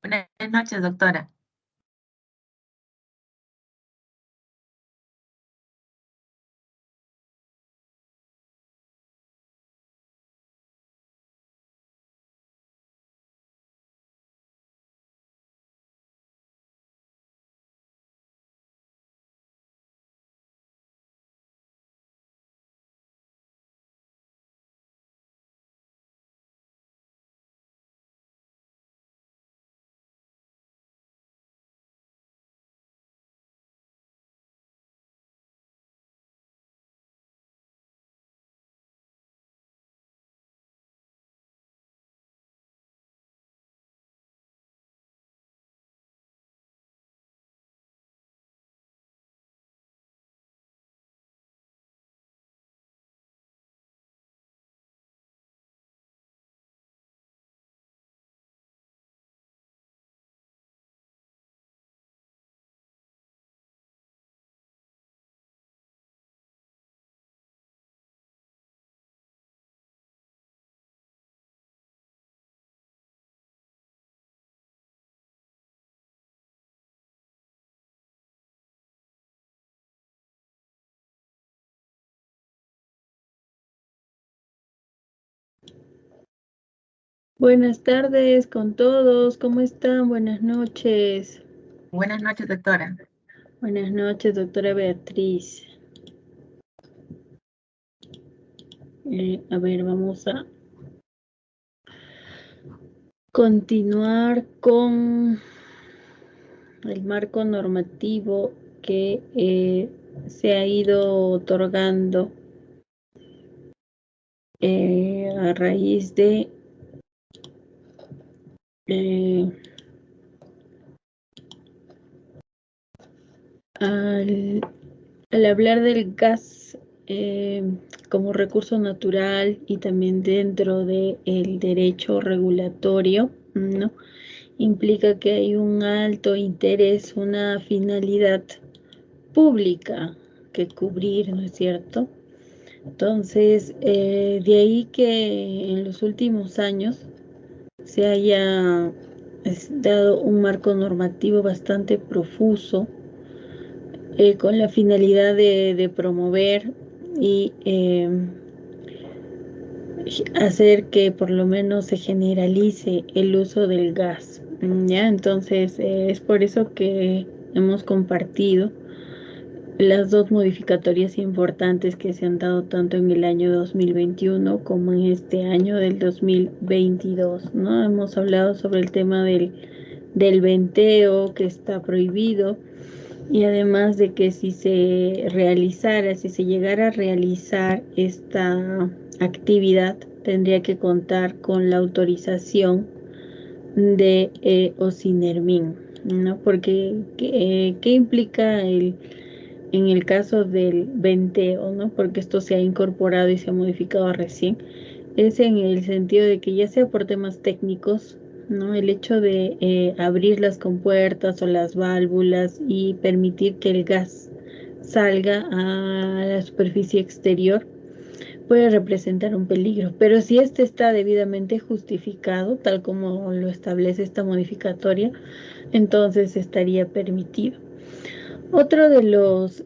Buenas noches, doctora. Buenas tardes con todos, ¿cómo están? Buenas noches. Buenas noches, doctora. Buenas noches, doctora Beatriz. A ver, vamos a continuar con el marco normativo que se ha ido otorgando a raíz de al hablar del gas como recurso natural y también dentro del derecho regulatorio, ¿no? Implica que hay un alto interés, una finalidad pública que cubrir, ¿no es cierto? Entonces, de ahí que en los últimos años se haya dado un marco normativo bastante profuso con la finalidad de promover y hacer que por lo menos se generalice el uso del gas, ¿ya? Entonces, es por eso que hemos compartido las dos modificatorias importantes que se han dado tanto en el año 2021 como en este año del 2022, ¿no? Hemos hablado sobre el tema del venteo que está prohibido, y además de que si se llegara a realizar esta actividad, tendría que contar con la autorización de Ocinermin, ¿no? Porque ¿qué implica en el caso del venteo, ¿no? Porque esto se ha incorporado y se ha modificado recién, es en el sentido de que ya sea por temas técnicos, ¿no? El hecho de abrir las compuertas o las válvulas y permitir que el gas salga a la superficie exterior puede representar un peligro, pero si este está debidamente justificado, tal como lo establece esta modificatoria, entonces estaría permitido. Otro de los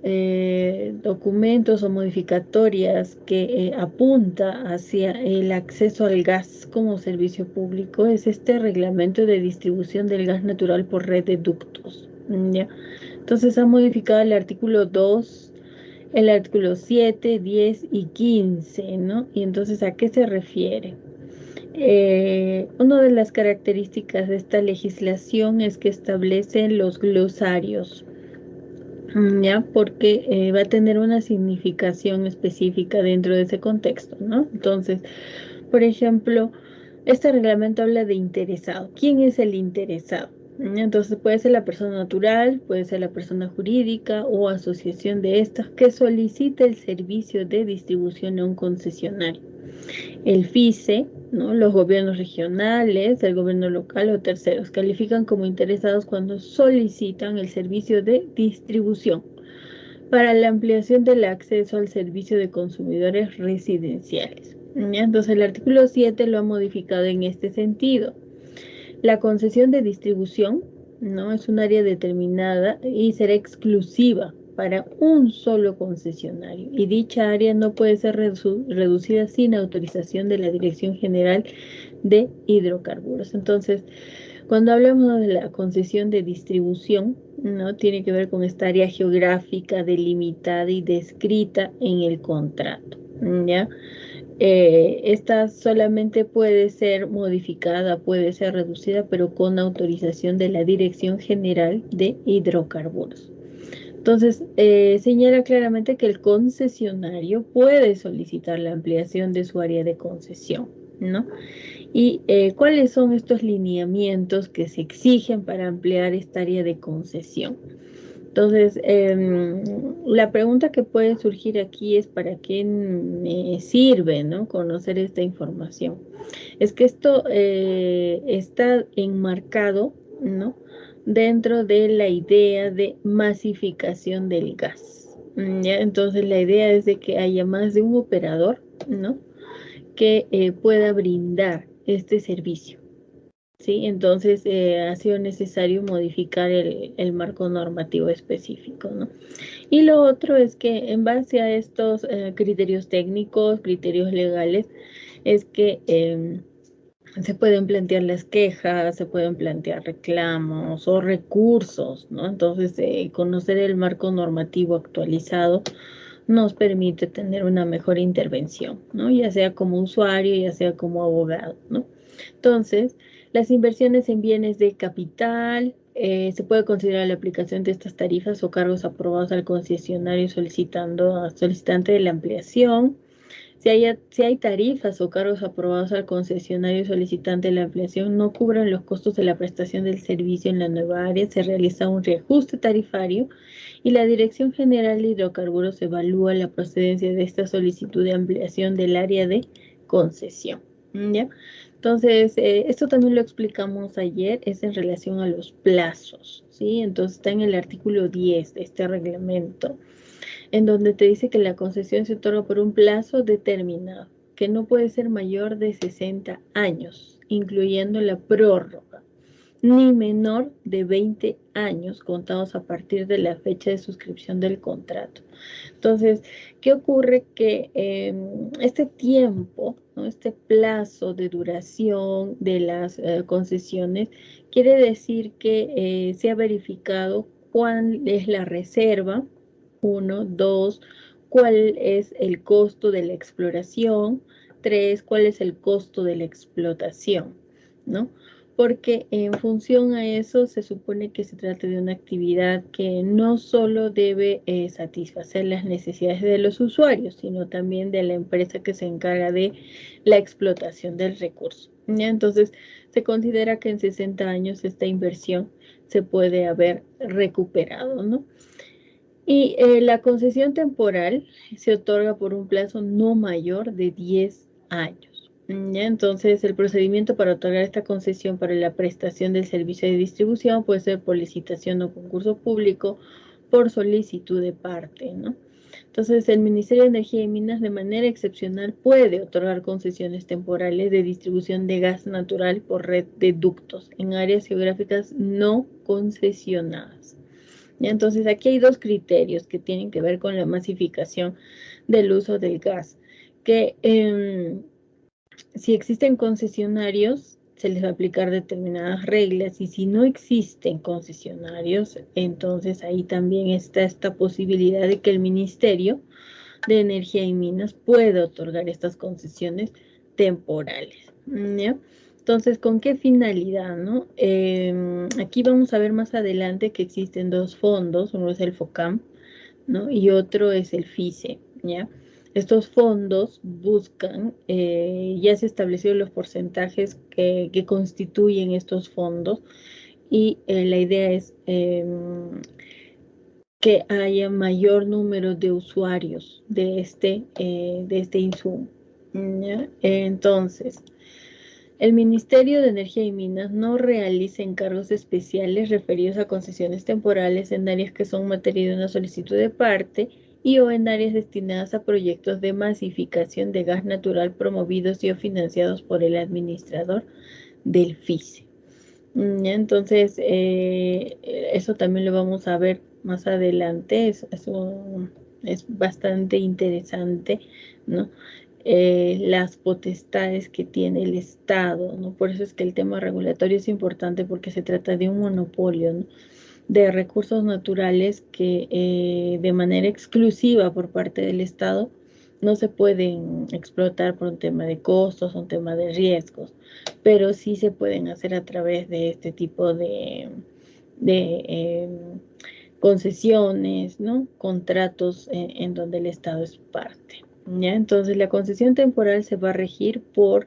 documentos o modificatorias que apunta hacia el acceso al gas como servicio público es este reglamento de distribución del gas natural por red de ductos, ¿ya? Entonces ha modificado el artículo 2, el artículo 7, 10 y 15, ¿no? Y entonces, ¿a qué se refiere? Una de las características de esta legislación es que establece los glosarios, ¿ya? Porque va a tener una significación específica dentro de ese contexto, ¿no? Entonces, por ejemplo, este reglamento habla de interesado. ¿Quién es el interesado? Entonces puede ser la persona natural, puede ser la persona jurídica o asociación de estas que solicite el servicio de distribución a un concesionario. El FICE, ¿no? Los gobiernos regionales, el gobierno local o terceros califican como interesados cuando solicitan el servicio de distribución para la ampliación del acceso al servicio de consumidores residenciales. Entonces el artículo 7 lo ha modificado en este sentido. La concesión de distribución, ¿no? Es un área determinada y será exclusiva para un solo concesionario. Y dicha área no puede ser reducida sin autorización de la Dirección General de Hidrocarburos. Entonces, cuando hablamos de la concesión de distribución, ¿no? Tiene que ver con esta área geográfica delimitada y descrita en el contrato, ¿ya? Esta solamente puede ser modificada, puede ser reducida, pero con autorización de la Dirección General de Hidrocarburos. Entonces, señala claramente que el concesionario puede solicitar la ampliación de su área de concesión, ¿no? Y cuáles son estos lineamientos que se exigen para ampliar esta área de concesión. Entonces, la pregunta que puede surgir aquí es ¿para qué me sirve, ¿no? Conocer esta información? Es que esto está enmarcado, ¿no? Dentro de la idea de masificación del gas. ¿Ya? Entonces, la idea es de que haya más de un operador, ¿no? Que pueda brindar este servicio. ¿Sí? Entonces ha sido necesario modificar el marco normativo específico, ¿no? Y lo otro es que en base a estos criterios técnicos, criterios legales, es que se pueden plantear las quejas, se pueden plantear reclamos o recursos, ¿no? Entonces, conocer el marco normativo actualizado nos permite tener una mejor intervención, ¿no? Ya sea como usuario, ya sea como abogado, ¿no? Entonces, las inversiones en bienes de capital, se puede considerar la aplicación de estas tarifas o cargos aprobados al concesionario solicitante de la ampliación. Si hay tarifas o cargos aprobados al concesionario solicitante de la ampliación, no cubran los costos de la prestación del servicio en la nueva área, se realiza un reajuste tarifario y la Dirección General de Hidrocarburos evalúa la procedencia de esta solicitud de ampliación del área de concesión. ¿Ya? Entonces, esto también lo explicamos ayer, es en relación a los plazos, ¿sí? Entonces está en el artículo 10 de este reglamento, en donde te dice que la concesión se otorga por un plazo determinado, que no puede ser mayor de 60 años, incluyendo la prórroga, ni menor de 20 años contados a partir de la fecha de suscripción del contrato. Entonces, ¿qué ocurre? Que este tiempo, ¿no? Este plazo de duración de las concesiones quiere decir que se ha verificado cuál es la reserva, uno, dos, cuál es el costo de la exploración, tres, cuál es el costo de la explotación, ¿no? Porque en función a eso se supone que se trata de una actividad que no solo debe satisfacer las necesidades de los usuarios, sino también de la empresa que se encarga de la explotación del recurso, ¿ya? Entonces, se considera que en 60 años esta inversión se puede haber recuperado, ¿no? Y la concesión temporal se otorga por un plazo no mayor de 10 años. ¿Ya? Entonces, el procedimiento para otorgar esta concesión para la prestación del servicio de distribución puede ser por licitación o concurso público, por solicitud de parte, ¿no? Entonces, el Ministerio de Energía y Minas de manera excepcional puede otorgar concesiones temporales de distribución de gas natural por red de ductos en áreas geográficas no concesionadas. ¿Ya? Entonces, aquí hay dos criterios que tienen que ver con la masificación del uso del gas, que si existen concesionarios, se les va a aplicar determinadas reglas, y si no existen concesionarios, entonces ahí también está esta posibilidad de que el Ministerio de Energía y Minas pueda otorgar estas concesiones temporales, ¿ya? Entonces, ¿con qué finalidad, no? Aquí vamos a ver más adelante que existen dos fondos, uno es el FOCAM, ¿no? Y otro es el FICE, ¿ya? Estos fondos buscan, ya se establecieron los porcentajes que constituyen estos fondos, y la idea es que haya mayor número de usuarios de este insumo, ¿ya? Entonces, el Ministerio de Energía y Minas no realiza encargos especiales referidos a concesiones temporales en áreas que son materia de una solicitud de parte y o en áreas destinadas a proyectos de masificación de gas natural promovidos y o financiados por el administrador del FICE. Entonces, eso también lo vamos a ver más adelante. Es bastante interesante, ¿no? Las potestades que tiene el Estado, ¿no? Por eso es que el tema regulatorio es importante porque se trata de un monopolio, ¿no? De recursos naturales que de manera exclusiva por parte del Estado no se pueden explotar por un tema de costos, un tema de riesgos, pero sí se pueden hacer a través de este tipo de concesiones, ¿no? Contratos en donde el Estado es parte. ¿Ya? Entonces, la concesión temporal se va a regir por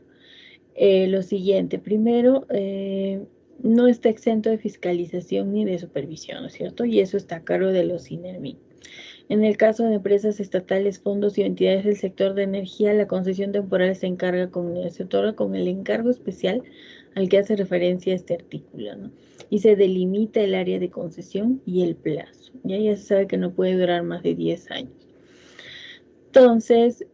lo siguiente. Primero, no está exento de fiscalización ni de supervisión, ¿no es cierto? Y eso está a cargo de los INERMI. En el caso de empresas estatales, fondos y entidades del sector de energía, la concesión temporal se otorga con el encargo especial al que hace referencia este artículo, ¿no? Y se delimita el área de concesión y el plazo. Ya se sabe que no puede durar más de 10 años. Entonces,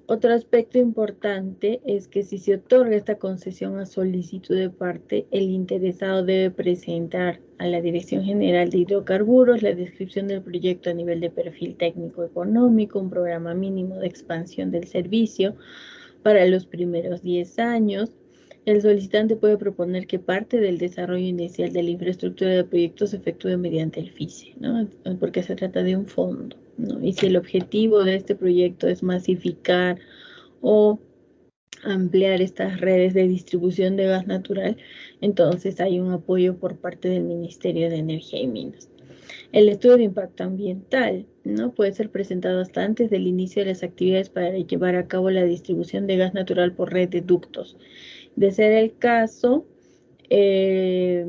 otro aspecto importante es que si se otorga esta concesión a solicitud de parte, el interesado debe presentar a la Dirección General de Hidrocarburos la descripción del proyecto a nivel de perfil técnico-económico, un programa mínimo de expansión del servicio para los primeros 10 años. El solicitante puede proponer que parte del desarrollo inicial de la infraestructura de proyectos se efectúe mediante el FICE, ¿no? Porque se trata de un fondo, ¿no? Y si el objetivo de este proyecto es masificar o ampliar estas redes de distribución de gas natural, entonces hay un apoyo por parte del Ministerio de Energía y Minas. El estudio de impacto ambiental, ¿no? Puede ser presentado hasta antes del inicio de las actividades para llevar a cabo la distribución de gas natural por red de ductos. De ser el caso, eh,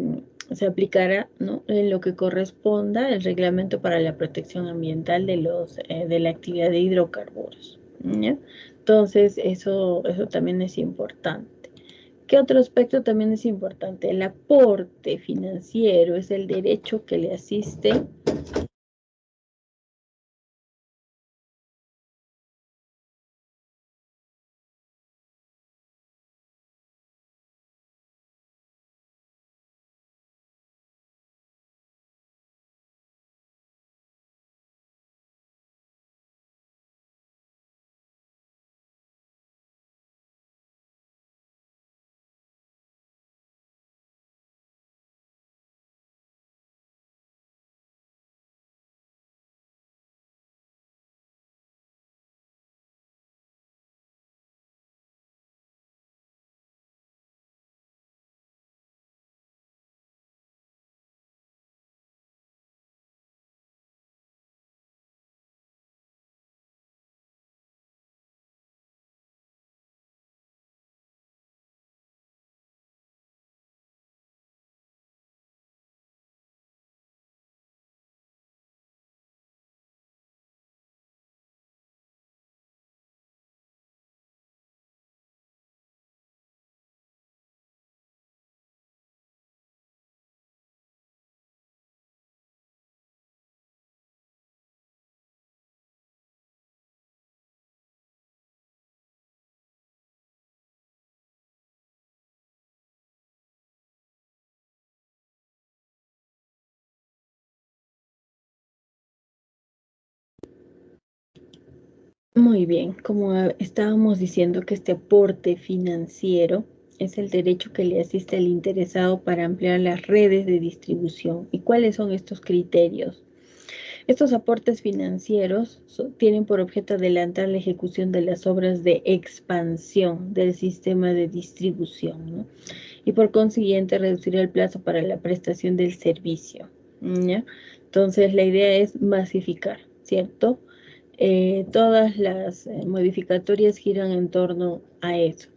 se aplicará, ¿no? En lo que corresponda el reglamento para la protección ambiental de la actividad de hidrocarburos, ¿ya? Entonces, eso también es importante. ¿Qué otro aspecto también es importante? El aporte financiero es el derecho que le asiste muy bien, como estábamos diciendo que este aporte financiero es el derecho que le asiste al interesado para ampliar las redes de distribución. ¿Y cuáles son estos criterios? Estos aportes financieros tienen por objeto adelantar la ejecución de las obras de expansión del sistema de distribución, ¿no? Y por consiguiente reducir el plazo para la prestación del servicio, ¿ya? Entonces la idea es masificar, ¿cierto? Todas las modificatorias giran en torno a eso.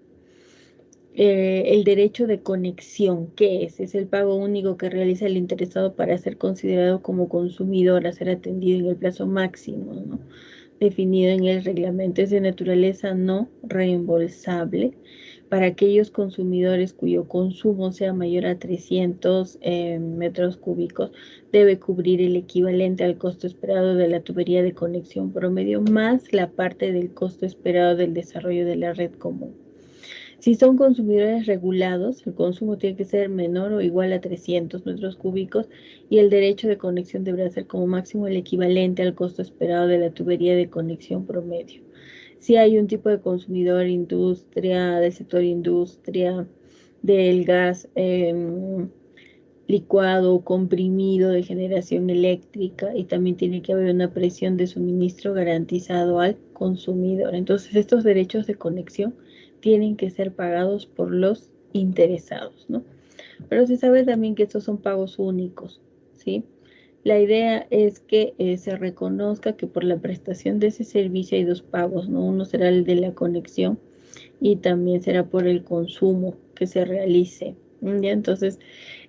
El derecho de conexión, ¿qué es? Es el pago único que realiza el interesado para ser considerado como consumidor, a ser atendido en el plazo máximo, ¿no? Definido en el reglamento. Es de naturaleza no reembolsable para aquellos consumidores cuyo consumo sea mayor a 300 metros cúbicos. Debe cubrir el equivalente al costo esperado de la tubería de conexión promedio más la parte del costo esperado del desarrollo de la red común. Si son consumidores regulados, el consumo tiene que ser menor o igual a 300 metros cúbicos y el derecho de conexión deberá ser como máximo el equivalente al costo esperado de la tubería de conexión promedio. Si hay un tipo de consumidor, industria, del sector industria, del gas licuado o comprimido de generación eléctrica, y también tiene que haber una presión de suministro garantizado al consumidor. Entonces, estos derechos de conexión tienen que ser pagados por los interesados, ¿no? Pero se sabe también que estos son pagos únicos, ¿sí? La idea es que se reconozca que por la prestación de ese servicio hay dos pagos, ¿no? Uno será el de la conexión y también será por el consumo que se realice. ¿Ya? Entonces,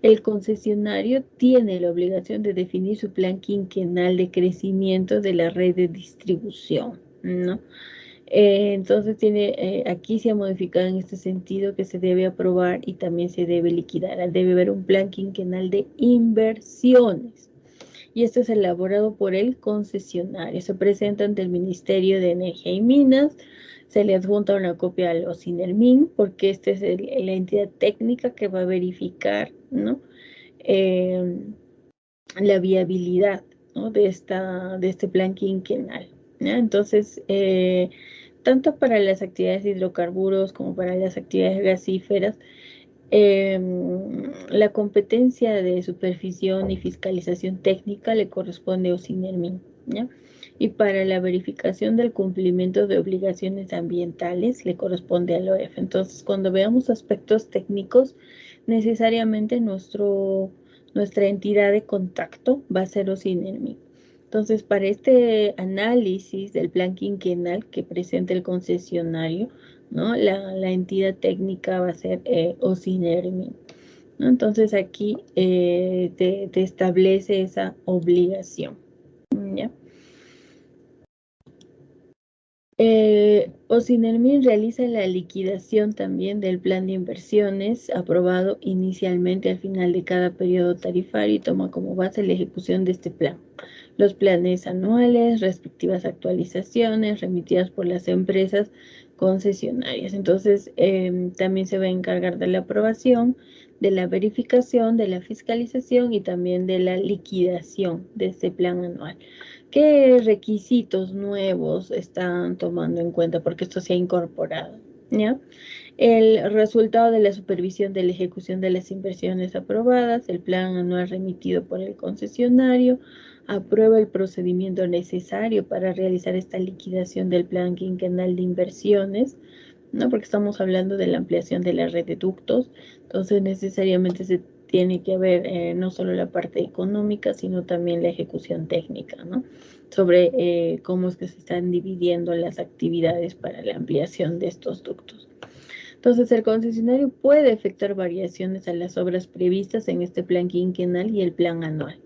el concesionario tiene la obligación de definir su plan quinquenal de crecimiento de la red de distribución, ¿no? Entonces, aquí se ha modificado en este sentido que se debe aprobar y también se debe liquidar. Debe haber un plan quinquenal de inversiones y esto es elaborado por el concesionario. Se presenta ante el Ministerio de Energía y Minas, se le adjunta una copia al OSINERMIN, porque esta es la entidad técnica que va a verificar, ¿no? Eh, la viabilidad, ¿no? de este plan quinquenal, ¿ya? Entonces, tanto para las actividades de hidrocarburos como para las actividades gasíferas, la competencia de supervisión y fiscalización técnica le corresponde a OSINERMIN, ¿ya? Y para la verificación del cumplimiento de obligaciones ambientales le corresponde al OEF. Entonces, cuando veamos aspectos técnicos, necesariamente nuestra entidad de contacto va a ser OSINERMIN. Entonces, para este análisis del plan quinquenal que presenta el concesionario, ¿no? La entidad técnica va a ser OSINERMIN, ¿no? Entonces aquí te establece esa obligación, ¿ya? OSINERMIN realiza la liquidación también del plan de inversiones aprobado inicialmente al final de cada periodo tarifario y toma como base la ejecución de este plan. Los planes anuales, respectivas actualizaciones remitidas por las empresas concesionarias. Entonces, también se va a encargar de la aprobación, de la verificación, de la fiscalización y también de la liquidación de este plan anual. ¿Qué requisitos nuevos están tomando en cuenta? Porque esto se ha incorporado, ¿ya? El resultado de la supervisión de la ejecución de las inversiones aprobadas, el plan anual remitido por el concesionario, aprueba el procedimiento necesario para realizar esta liquidación del plan quinquenal de inversiones, ¿no? Porque estamos hablando de la ampliación de la red de ductos, entonces necesariamente se tiene que ver no solo la parte económica, sino también la ejecución técnica, ¿no? Sobre cómo es que se están dividiendo las actividades para la ampliación de estos ductos. Entonces, el concesionario puede efectuar variaciones a las obras previstas en este plan quinquenal y el plan anual,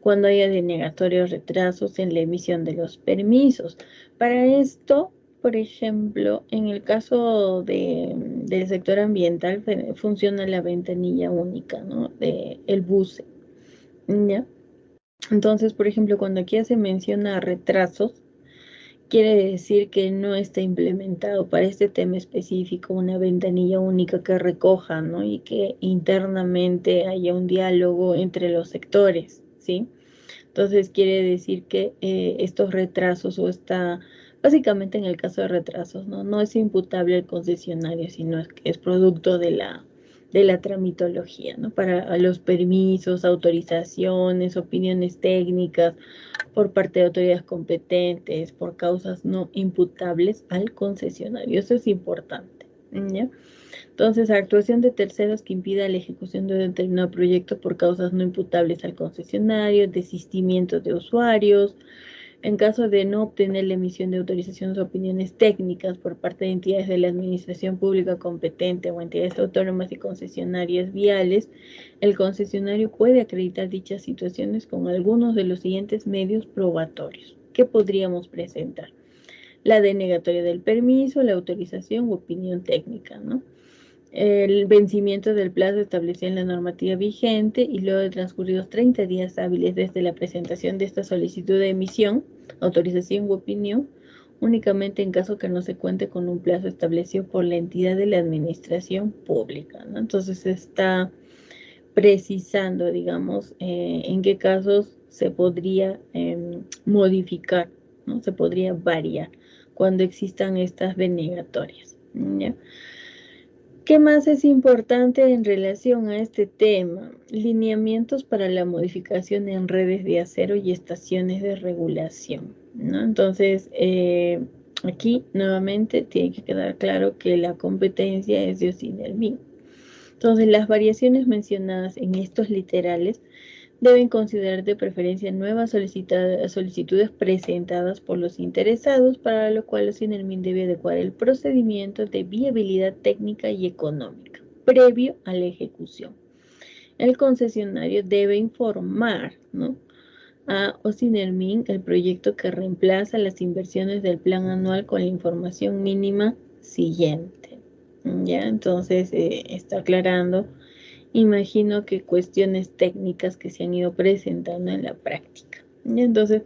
cuando haya denegatorios retrasos en la emisión de los permisos. Para esto, por ejemplo, en el caso del sector ambiental, funciona la ventanilla única, ¿no? El BUCE, ¿ya? Entonces, por ejemplo, cuando aquí se menciona retrasos, quiere decir que no está implementado para este tema específico una ventanilla única que recoja, ¿no? Y que internamente haya un diálogo entre los sectores, ¿sí? Entonces quiere decir que estos retrasos básicamente en el caso de retrasos, ¿no? No es imputable al concesionario, sino que es producto de la tramitología, ¿no? Para los permisos, autorizaciones, opiniones técnicas por parte de autoridades competentes, por causas no imputables al concesionario. Eso es importante, ¿ya? Entonces, actuación de terceros que impida la ejecución de un determinado proyecto por causas no imputables al concesionario, desistimiento de usuarios, en caso de no obtener la emisión de autorizaciones o opiniones técnicas por parte de entidades de la administración pública competente o entidades autónomas y concesionarias viales, el concesionario puede acreditar dichas situaciones con algunos de los siguientes medios probatorios. ¿Qué podríamos presentar? La denegatoria del permiso, la autorización u opinión técnica, ¿no? El vencimiento del plazo establecido en la normativa vigente y luego de transcurridos 30 días hábiles desde la presentación de esta solicitud de emisión, autorización u opinión, únicamente en caso que no se cuente con un plazo establecido por la entidad de la administración pública, ¿no? Entonces se está precisando, digamos, en qué casos se podría modificar, ¿no? Se podría variar cuando existan estas denegatorias, ¿ya? ¿Qué más es importante en relación a este tema? Lineamientos para la modificación en redes de acero y estaciones de regulación, ¿no? Entonces, aquí nuevamente tiene que quedar claro que la competencia es de Ocinermin. Entonces, las variaciones mencionadas en estos literales deben considerar de preferencia nuevas solicitudes presentadas por los interesados, para lo cual el CINERMIN debe adecuar el procedimiento de viabilidad técnica y económica previo a la ejecución. El concesionario debe informar, ¿no?, a Ocinermin el proyecto que reemplaza las inversiones del plan anual con la información mínima siguiente. ¿Ya? Entonces, está aclarando, imagino que cuestiones técnicas que se han ido presentando en la práctica. ¿Ya? Entonces,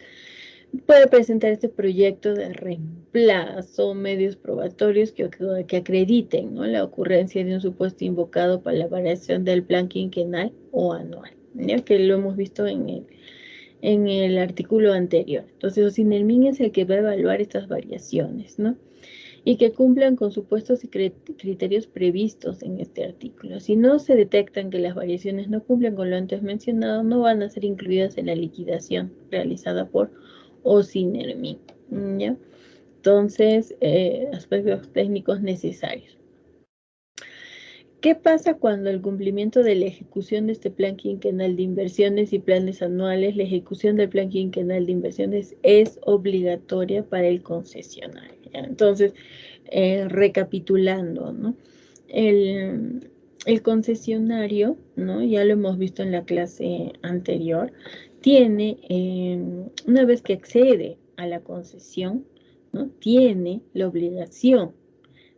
puede presentar este proyecto de reemplazo, medios probatorios que acrediten, ¿no?, la ocurrencia de un supuesto invocado para la variación del plan quinquenal o anual, ¿ya?, que lo hemos visto en el artículo anterior. Entonces, Ocinermin es el que va a evaluar estas variaciones, ¿no?, y que cumplan con supuestos y criterios previstos en este artículo. Si no se detectan que las variaciones no cumplen con lo antes mencionado, no van a ser incluidas en la liquidación realizada por Ocinermin, ¿ya? Entonces, aspectos técnicos necesarios. ¿Qué pasa cuando el cumplimiento de la ejecución de este plan quinquenal de inversiones y planes anuales, la ejecución del plan quinquenal de inversiones es obligatoria para el concesionario? ¿Ya? Entonces, recapitulando, ¿no? El concesionario, ¿no?, ya lo hemos visto en la clase anterior, tiene, una vez que accede a la concesión, ¿no?, tiene la obligación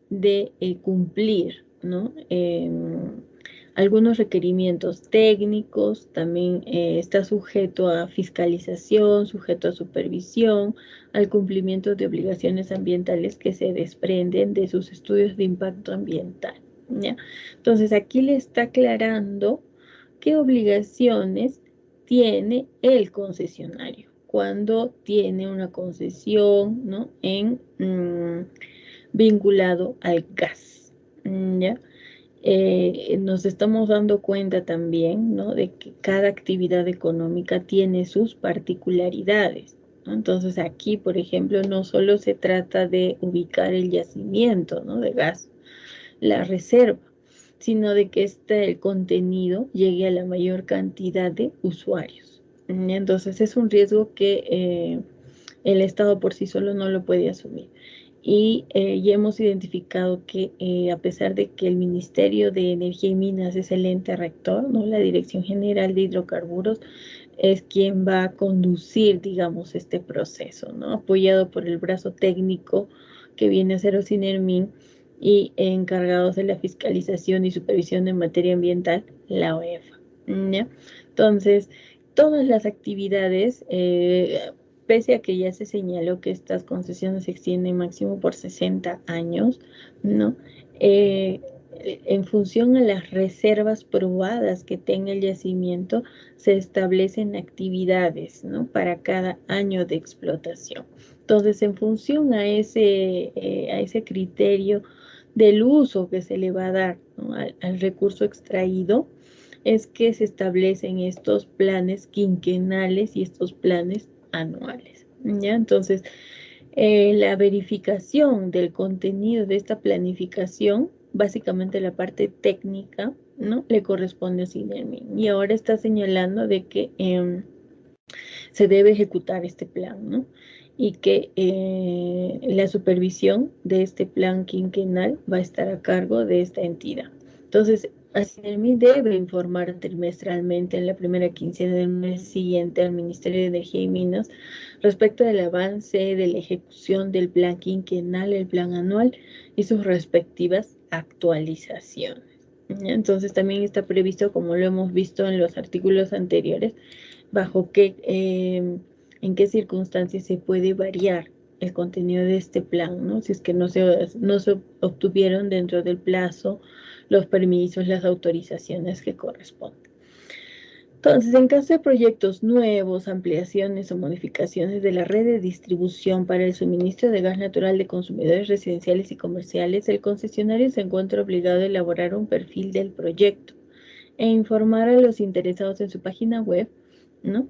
de cumplir, ¿no?, algunos requerimientos técnicos. También está sujeto a fiscalización, sujeto a supervisión, al cumplimiento de obligaciones ambientales que se desprenden de sus estudios de impacto ambiental, ¿ya? Entonces, aquí le está aclarando qué obligaciones tiene el concesionario cuando tiene una concesión, ¿no?, vinculado al gas, ¿ya? Nos estamos dando cuenta también, ¿no?, de que cada actividad económica tiene sus particularidades, ¿no? Entonces, aquí, por ejemplo, no solo se trata de ubicar el yacimiento, ¿no?, de gas, la reserva, sino de que el contenido llegue a la mayor cantidad de usuarios. Entonces, es un riesgo que el Estado por sí solo no lo puede asumir. Y ya hemos identificado que a pesar de que el Ministerio de Energía y Minas es el ente rector, ¿no?, la Dirección General de Hidrocarburos es quien va a conducir, digamos, este proceso, ¿no?, apoyado por el brazo técnico que viene a ser Ocinermin, y encargados de la fiscalización y supervisión en materia ambiental, la OEFA, ¿ya? Entonces, todas las actividades, pese a que ya se señaló que estas concesiones se extienden máximo por 60 años, ¿no?, en función a las reservas probadas que tenga el yacimiento, se establecen actividades, ¿no?, para cada año de explotación. Entonces, en función a ese criterio del uso que se le va a dar, ¿no?, al recurso extraído, es que se establecen estos planes quinquenales y estos planes anuales, ¿ya? Entonces, la verificación del contenido de esta planificación, básicamente la parte técnica, ¿no?, le corresponde a Ocinermin. Y ahora está señalando de que se debe ejecutar este plan, ¿no?, y que la supervisión de este plan quinquenal va a estar a cargo de esta entidad. Entonces, Ocinermin debe informar trimestralmente en la primera quincena del mes siguiente al Ministerio de Energía y Minas respecto del avance de la ejecución del plan quinquenal, el plan anual y sus respectivas actualizaciones. Entonces, también está previsto, como lo hemos visto en los artículos anteriores, bajo qué, en qué circunstancias se puede variar, el contenido de este plan, ¿no? Si es que no se obtuvieron dentro del plazo los permisos, las autorizaciones que corresponden. Entonces, en caso de proyectos nuevos, ampliaciones o modificaciones de la red de distribución para el suministro de gas natural de consumidores residenciales y comerciales, el concesionario se encuentra obligado a elaborar un perfil del proyecto e informar a los interesados en su página web, ¿no?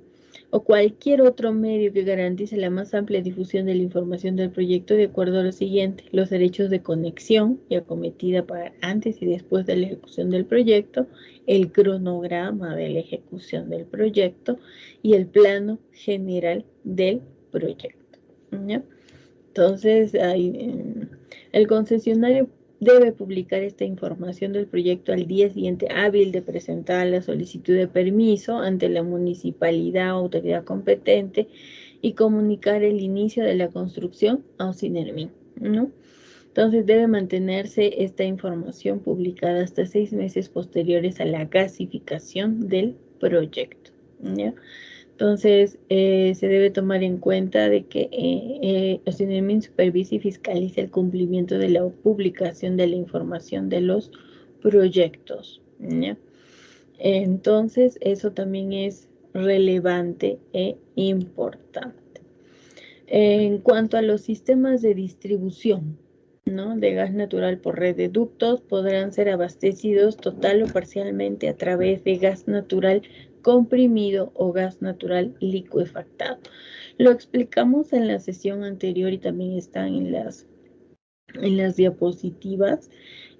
O cualquier otro medio que garantice la más amplia difusión de la información del proyecto de acuerdo a lo siguiente: los derechos de conexión y acometida para antes y después de la ejecución del proyecto, el cronograma de la ejecución del proyecto y el plano general del proyecto, ¿ya? Entonces, el concesionario debe publicar esta información del proyecto al día siguiente hábil de presentar la solicitud de permiso ante la municipalidad o autoridad competente y comunicar el inicio de la construcción a OCINERMIN, ¿no? Entonces debe mantenerse esta información publicada hasta 6 meses posteriores a la gasificación del proyecto, ¿ya? Entonces, se debe tomar en cuenta de que OCINERMIN supervisa y fiscaliza el cumplimiento de la publicación de la información de los proyectos, ¿ya? Entonces, eso también es relevante e importante. En cuanto a los sistemas de distribución, ¿no?, de gas natural por red de ductos, podrán ser abastecidos total o parcialmente a través de gas natural comprimido o gas natural licuefactado. Lo explicamos en la sesión anterior y también están en las diapositivas,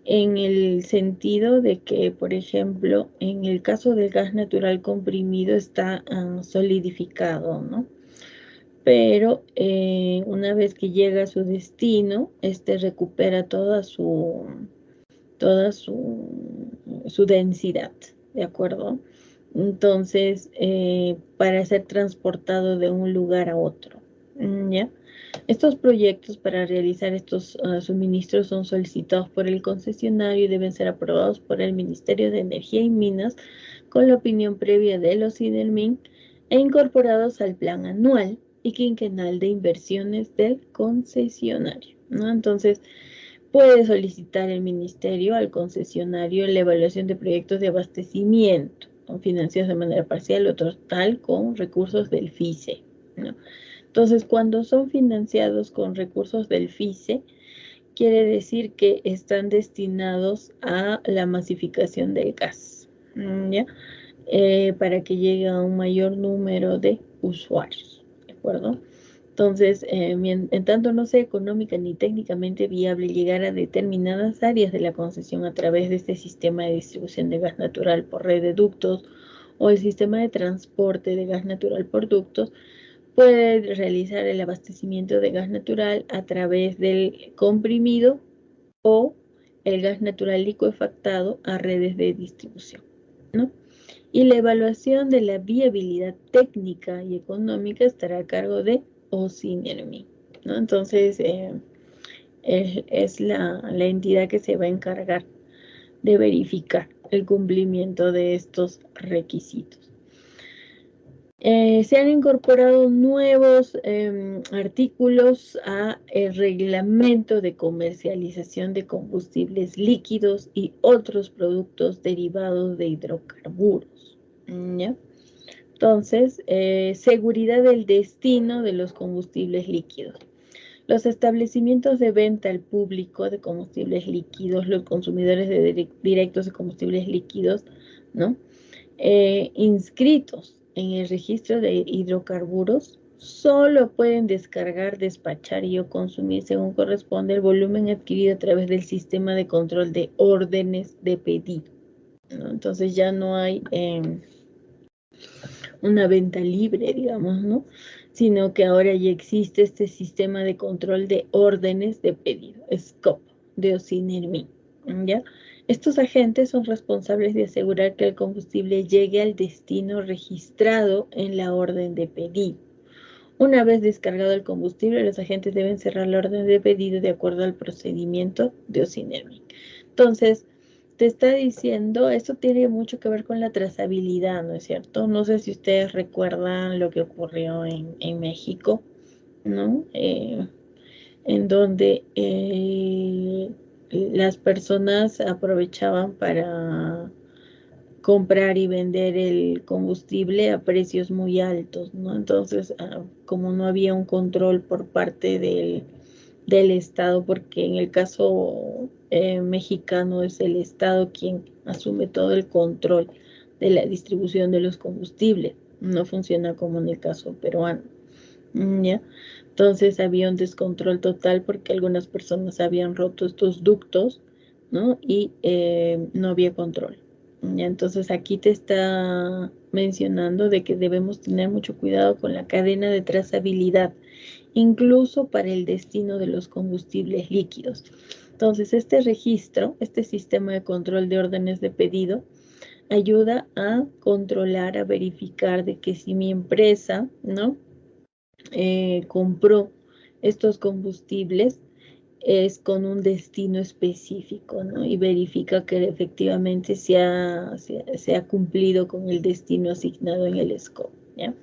en el sentido de que, por ejemplo, en el caso del gas natural comprimido está solidificado, ¿no? Pero una vez que llega a su destino, recupera toda su densidad, ¿de acuerdo? Entonces, para ser transportado de un lugar a otro, ¿ya? Estos proyectos para realizar estos suministros son solicitados por el concesionario y deben ser aprobados por el Ministerio de Energía y Minas con la opinión previa de los OCINERMIN e incorporados al plan anual y quinquenal de inversiones del concesionario, ¿no? Entonces, puede solicitar el ministerio al concesionario la evaluación de proyectos de abastecimiento, financiados de manera parcial o total con recursos del FICE, ¿no? Entonces, cuando son financiados con recursos del FICE, quiere decir que están destinados a la masificación del gas, ¿ya? Para que llegue a un mayor número de usuarios, ¿de acuerdo? Entonces, en tanto no sea económica ni técnicamente viable llegar a determinadas áreas de la concesión a través de este sistema de distribución de gas natural por red de ductos o el sistema de transporte de gas natural por ductos, puede realizar el abastecimiento de gas natural a través del comprimido o el gas natural licuefactado a redes de distribución, ¿no? Y la evaluación de la viabilidad técnica y económica estará a cargo de OCINERMIN, ¿no? Entonces, es la entidad que se va a encargar de verificar el cumplimiento de estos requisitos. Se han incorporado nuevos artículos a el reglamento de comercialización de combustibles líquidos y otros productos derivados de hidrocarburos, ¿ya? Entonces, seguridad del destino de los combustibles líquidos. Los establecimientos de venta al público de combustibles líquidos, los consumidores directos de combustibles líquidos, ¿no?, inscritos en el registro de hidrocarburos, solo pueden descargar, despachar y o consumir según corresponde el volumen adquirido a través del sistema de control de órdenes de pedido, ¿no? Entonces ya no hay una venta libre, digamos, ¿no?, sino que ahora ya existe este sistema de control de órdenes de pedido, SCOP, de OCINERMIN, ¿ya? Estos agentes son responsables de asegurar que el combustible llegue al destino registrado en la orden de pedido. Una vez descargado el combustible, los agentes deben cerrar la orden de pedido de acuerdo al procedimiento de OCINERMIN. Entonces, te está diciendo, esto tiene mucho que ver con la trazabilidad, ¿no es cierto? No sé si ustedes recuerdan lo que ocurrió en México, ¿no? En donde las personas aprovechaban para comprar y vender el combustible a precios muy altos, ¿no? Entonces, como no había un control por parte del Estado, porque en el caso mexicano es el Estado quien asume todo el control de la distribución de los combustibles, no funciona como en el caso peruano. ¿Ya? Entonces había un descontrol total porque algunas personas habían roto estos ductos, ¿no? Y no había control. ¿Ya? Entonces aquí te está mencionando de que debemos tener mucho cuidado con la cadena de trazabilidad, incluso para el destino de los combustibles líquidos. Entonces este registro, este sistema de control de órdenes de pedido, ayuda a controlar, a verificar de que si mi empresa, ¿no? Compró estos combustibles es con un destino específico, ¿no? Y verifica que efectivamente se ha cumplido con el destino asignado en el scope, ¿ya?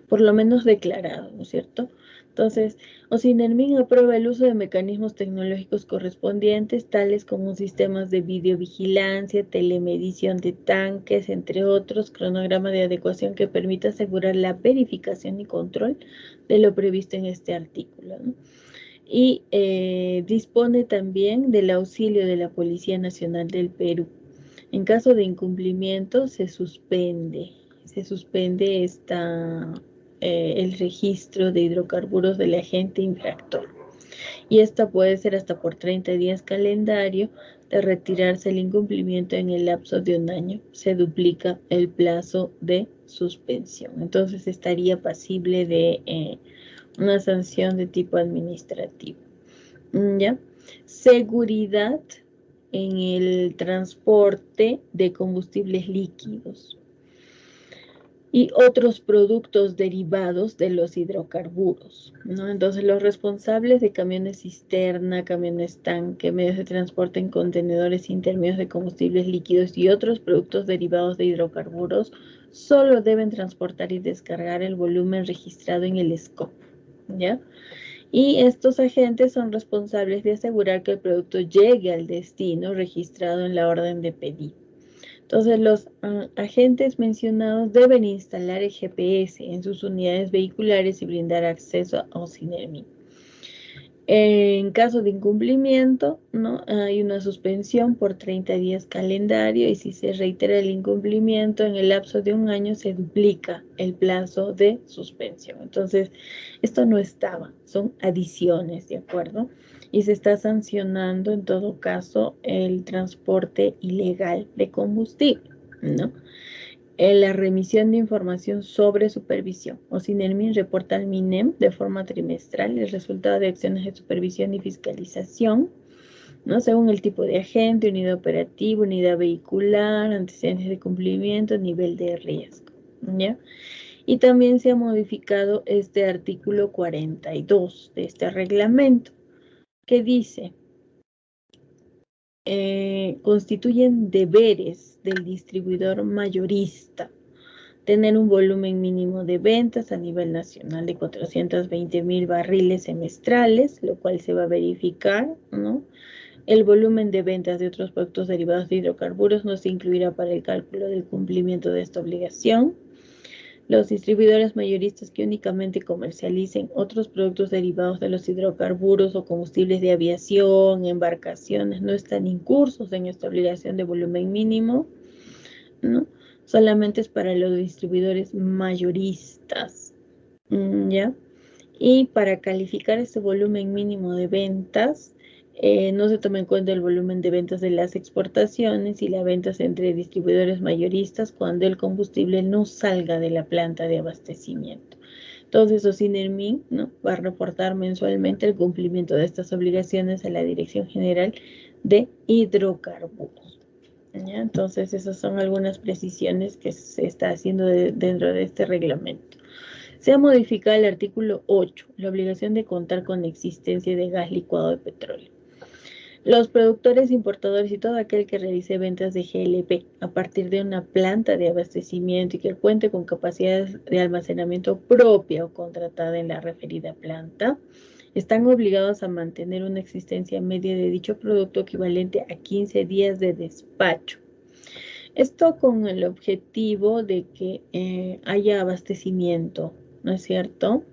Por lo menos declarado, ¿no es cierto? Entonces, Ocinermin aprueba el uso de mecanismos tecnológicos correspondientes, tales como sistemas de videovigilancia, telemedición de tanques, entre otros, cronograma de adecuación que permita asegurar la verificación y control de lo previsto en este artículo, ¿no? Y dispone también del auxilio de la Policía Nacional del Perú. En caso de incumplimiento, se suspende el registro de hidrocarburos del agente infractor. Y esta puede ser hasta por 30 días calendario de retirarse el incumplimiento en el lapso de un año. Se duplica el plazo de suspensión. Entonces estaría pasible de una sanción de tipo administrativo. ¿Ya? Seguridad en el transporte de combustibles líquidos y otros productos derivados de los hidrocarburos, ¿no? Entonces, los responsables de camiones cisterna, camiones tanque, medios de transporte en contenedores intermedios de combustibles líquidos y otros productos derivados de hidrocarburos solo deben transportar y descargar el volumen registrado en el scope, ¿ya? Y estos agentes son responsables de asegurar que el producto llegue al destino registrado en la orden de pedido. Entonces, los agentes mencionados deben instalar el GPS en sus unidades vehiculares y brindar acceso a Ocinermin. En caso de incumplimiento, ¿no? Hay una suspensión por 30 días calendario y si se reitera el incumplimiento en el lapso de un año, se duplica el plazo de suspensión. Entonces, esto no estaba, son adiciones, ¿de acuerdo? Y se está sancionando en todo caso el transporte ilegal de combustible, ¿no? La remisión de información sobre supervisión. Ocinermin reporta al MINEM de forma trimestral el resultado de acciones de supervisión y fiscalización, ¿no? Según el tipo de agente, unidad operativa, unidad vehicular, antecedentes de cumplimiento, nivel de riesgo, ¿ya? Y también se ha modificado este artículo 42 de este reglamento, que dice, constituyen deberes del distribuidor mayorista tener un volumen mínimo de ventas a nivel nacional de 420,000 barriles semestrales, lo cual se va a verificar, ¿no? El volumen de ventas de otros productos derivados de hidrocarburos no se incluirá para el cálculo del cumplimiento de esta obligación. Los distribuidores mayoristas que únicamente comercialicen otros productos derivados de los hidrocarburos o combustibles de aviación, embarcaciones, no están incursos en esta obligación de volumen mínimo, ¿no? Solamente es para los distribuidores mayoristas, ¿ya? Y para calificar este volumen mínimo de ventas, no se toma en cuenta el volumen de ventas de las exportaciones y las ventas entre distribuidores mayoristas cuando el combustible no salga de la planta de abastecimiento. Entonces, Ocinermin, ¿no? Va a reportar mensualmente el cumplimiento de estas obligaciones a la Dirección General de Hidrocarburos, ¿ya? Entonces, esas son algunas precisiones que se está haciendo dentro de este reglamento. Se ha modificado el artículo 8, la obligación de contar con existencia de gas licuado de petróleo. Los productores, importadores y todo aquel que realice ventas de GLP a partir de una planta de abastecimiento y que cuente con capacidades de almacenamiento propia o contratada en la referida planta, están obligados a mantener una existencia media de dicho producto equivalente a 15 días de despacho. Esto con el objetivo de que haya abastecimiento, ¿no es cierto?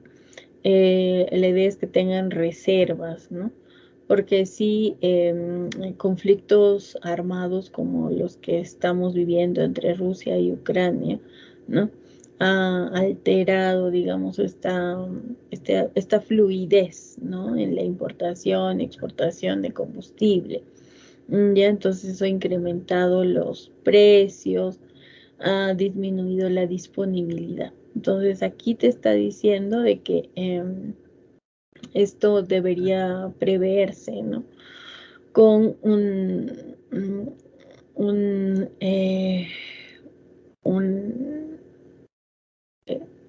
La idea es que tengan reservas, ¿no? Porque sí, conflictos armados como los que estamos viviendo entre Rusia y Ucrania, ¿no? Ha alterado, digamos, esta fluidez, ¿no? En la importación, exportación de combustible. Ya entonces eso ha incrementado los precios, ha disminuido la disponibilidad. Entonces aquí te está diciendo de que esto debería preverse, ¿no? Con un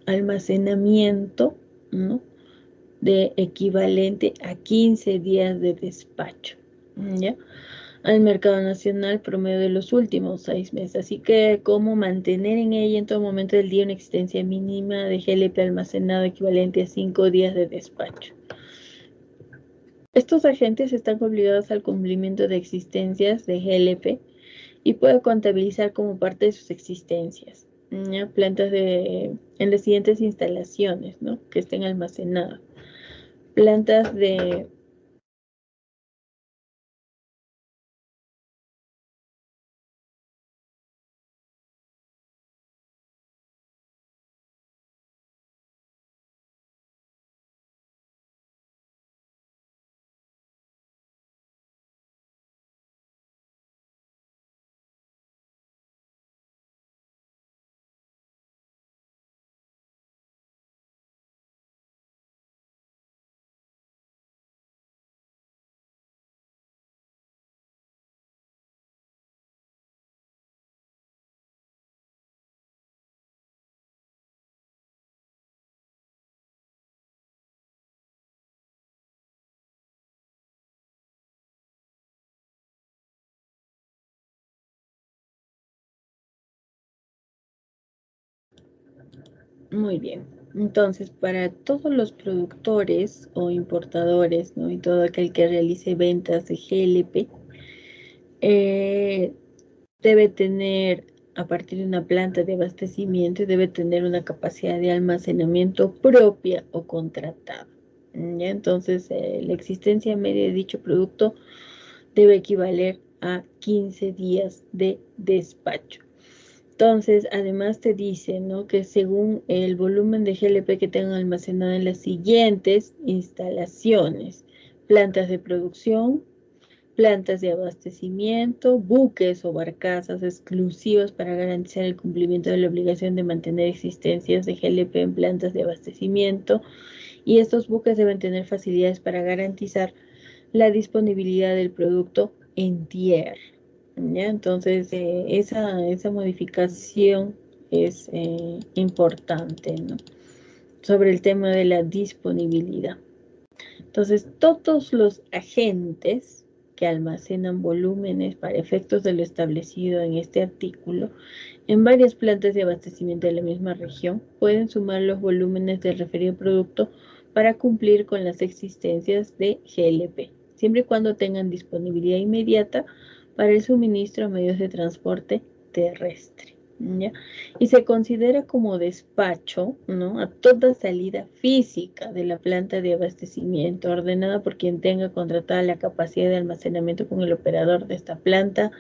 almacenamiento, ¿no? De equivalente a 15 días de despacho, ¿ya? Al mercado nacional promedio de los últimos 6 meses. Así que, ¿cómo mantener en ella en todo momento del día una existencia mínima de GLP almacenado equivalente a 5 días de despacho? Estos agentes están obligados al cumplimiento de existencias de GLP y puede contabilizar como parte de sus existencias, ¿ya? Plantas en las siguientes instalaciones, ¿no? Que estén almacenadas. Plantas de Muy bien. Entonces, para todos los productores o importadores, ¿no? Y todo aquel que realice ventas de GLP, eh, debe tener, a partir de una planta de abastecimiento, debe tener una capacidad de almacenamiento propia o contratada. ¿Ya? Entonces, la existencia media de dicho producto debe equivaler a 15 días de despacho. Entonces, además te dice, ¿no? Que según el volumen de GLP que tengan almacenado en las siguientes instalaciones, plantas de producción, plantas de abastecimiento, buques o barcazas exclusivos para garantizar el cumplimiento de la obligación de mantener existencias de GLP en plantas de abastecimiento, y estos buques deben tener facilidades para garantizar la disponibilidad del producto en tierra. ¿Ya? Entonces, esa modificación es importante, ¿no? Sobre el tema de la disponibilidad. Entonces, todos los agentes que almacenan volúmenes para efectos de lo establecido en este artículo en varias plantas de abastecimiento de la misma región pueden sumar los volúmenes del referido producto para cumplir con las existencias de GLP, siempre y cuando tengan disponibilidad inmediata para el suministro a medios de transporte terrestre, ¿ya? Y se considera como despacho, ¿no? A toda salida física de la planta de abastecimiento ordenada por quien tenga contratada la capacidad de almacenamiento con el operador de esta planta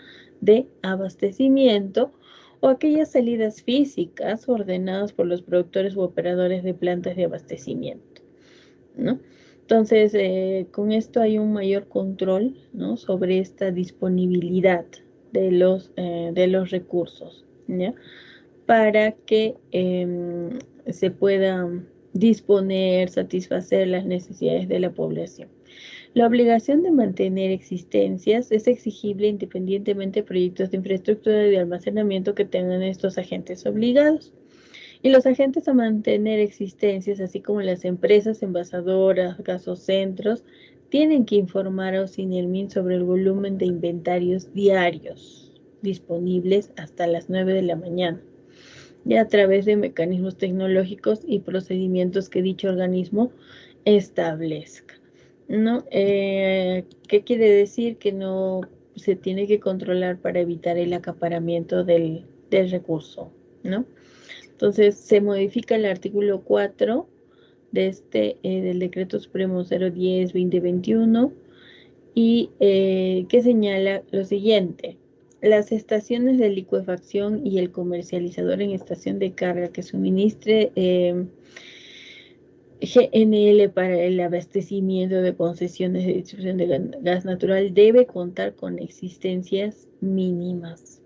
de abastecimiento, o aquellas salidas físicas ordenadas por los productores u operadores de plantas de abastecimiento, ¿no? Entonces, con esto hay un mayor control, ¿no? Sobre esta disponibilidad de los recursos, ¿ya? Para que se puedan disponer, satisfacer las necesidades de la población. La obligación de mantener existencias es exigible independientemente de proyectos de infraestructura y de almacenamiento que tengan estos agentes obligados. Y los agentes a mantener existencias, así como las empresas envasadoras, gasocentros, tienen que informar a Ocinermin sobre el volumen de inventarios diarios disponibles hasta las 9 de la mañana, y a través de mecanismos tecnológicos y procedimientos que dicho organismo establezca, ¿no? ¿Qué quiere decir? Que no se tiene que controlar para evitar el acaparamiento del recurso, ¿no? Entonces, se modifica el artículo 4 de del Decreto Supremo 010-2021 y que señala lo siguiente: las estaciones de licuefacción y el comercializador en estación de carga que suministre GNL para el abastecimiento de concesiones de distribución de gas natural debe contar con existencias mínimas,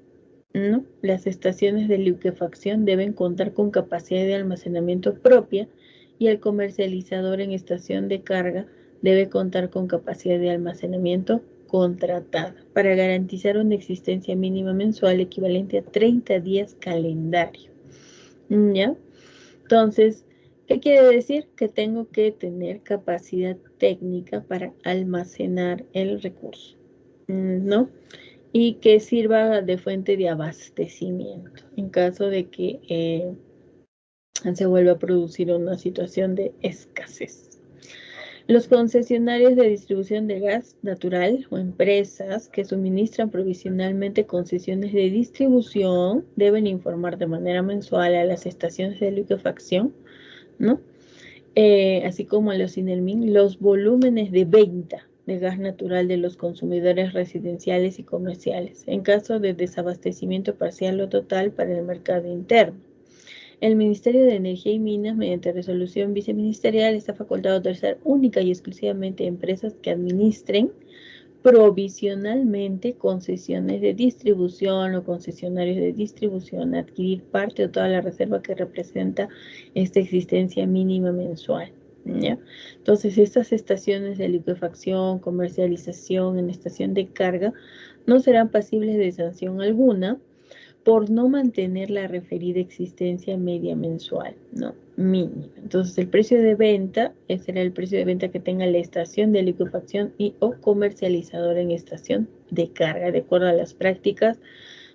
¿no? Las estaciones de liquefacción deben contar con capacidad de almacenamiento propia y el comercializador en estación de carga debe contar con capacidad de almacenamiento contratada para garantizar una existencia mínima mensual equivalente a 30 días calendario, ¿ya? Entonces, ¿qué quiere decir? Que tengo que tener capacidad técnica para almacenar el recurso, ¿no? Y que sirva de fuente de abastecimiento en caso de que se vuelva a producir una situación de escasez. Los concesionarios de distribución de gas natural o empresas que suministran provisionalmente concesiones de distribución deben informar de manera mensual a las estaciones de liquefacción, ¿no? Así como a los INERMIN, los volúmenes de venta de gas natural de los consumidores residenciales y comerciales, en caso de desabastecimiento parcial o total para el mercado interno. El Ministerio de Energía y Minas, mediante resolución viceministerial, está facultado a autorizar única y exclusivamente a empresas que administren provisionalmente concesiones de distribución o concesionarios de distribución a adquirir parte o toda la reserva que representa esta existencia mínima mensual, ¿ya? Entonces, estas estaciones de liquefacción, comercialización en estación de carga no serán pasibles de sanción alguna por no mantener la referida existencia media mensual, ¿no? Mínima. Entonces, el precio de venta será el precio de venta que tenga la estación de liquefacción y o comercializador en estación de carga, de acuerdo a las prácticas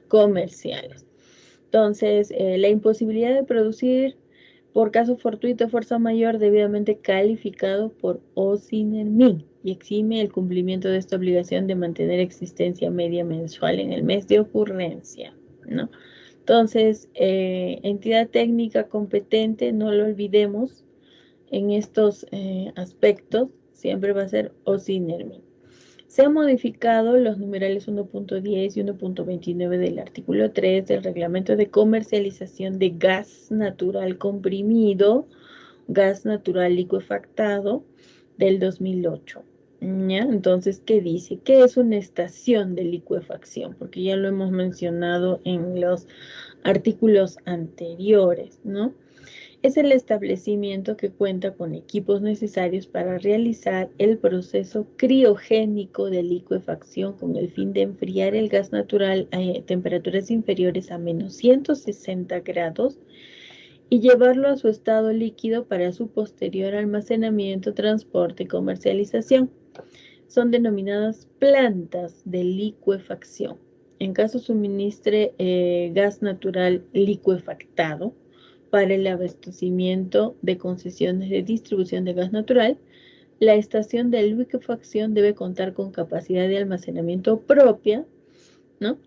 comerciales. Entonces, la imposibilidad de producir por caso fortuito de fuerza mayor debidamente calificado por OCINERMIN y exime el cumplimiento de esta obligación de mantener existencia media mensual en el mes de ocurrencia, ¿no? Entonces, entidad técnica competente, no lo olvidemos, en estos aspectos siempre va a ser OCINERMIN. Se han modificado los numerales 1.10 y 1.29 del artículo 3 del Reglamento de Comercialización de Gas Natural Comprimido, Gas Natural Liquefactado del 2008. ¿Ya? Entonces, ¿qué dice? ¿Qué es una estación de liquefacción? Porque ya lo hemos mencionado en los artículos anteriores, ¿no? Es el establecimiento que cuenta con equipos necesarios para realizar el proceso criogénico de liquefacción con el fin de enfriar el gas natural a temperaturas inferiores a menos 160 grados y llevarlo a su estado líquido para su posterior almacenamiento, transporte y comercialización. Son denominadas plantas de liquefacción. En caso suministre gas natural liquefactado para el abastecimiento de concesiones de distribución de gas natural, la estación de liquefacción debe contar con capacidad de almacenamiento propia, ¿no?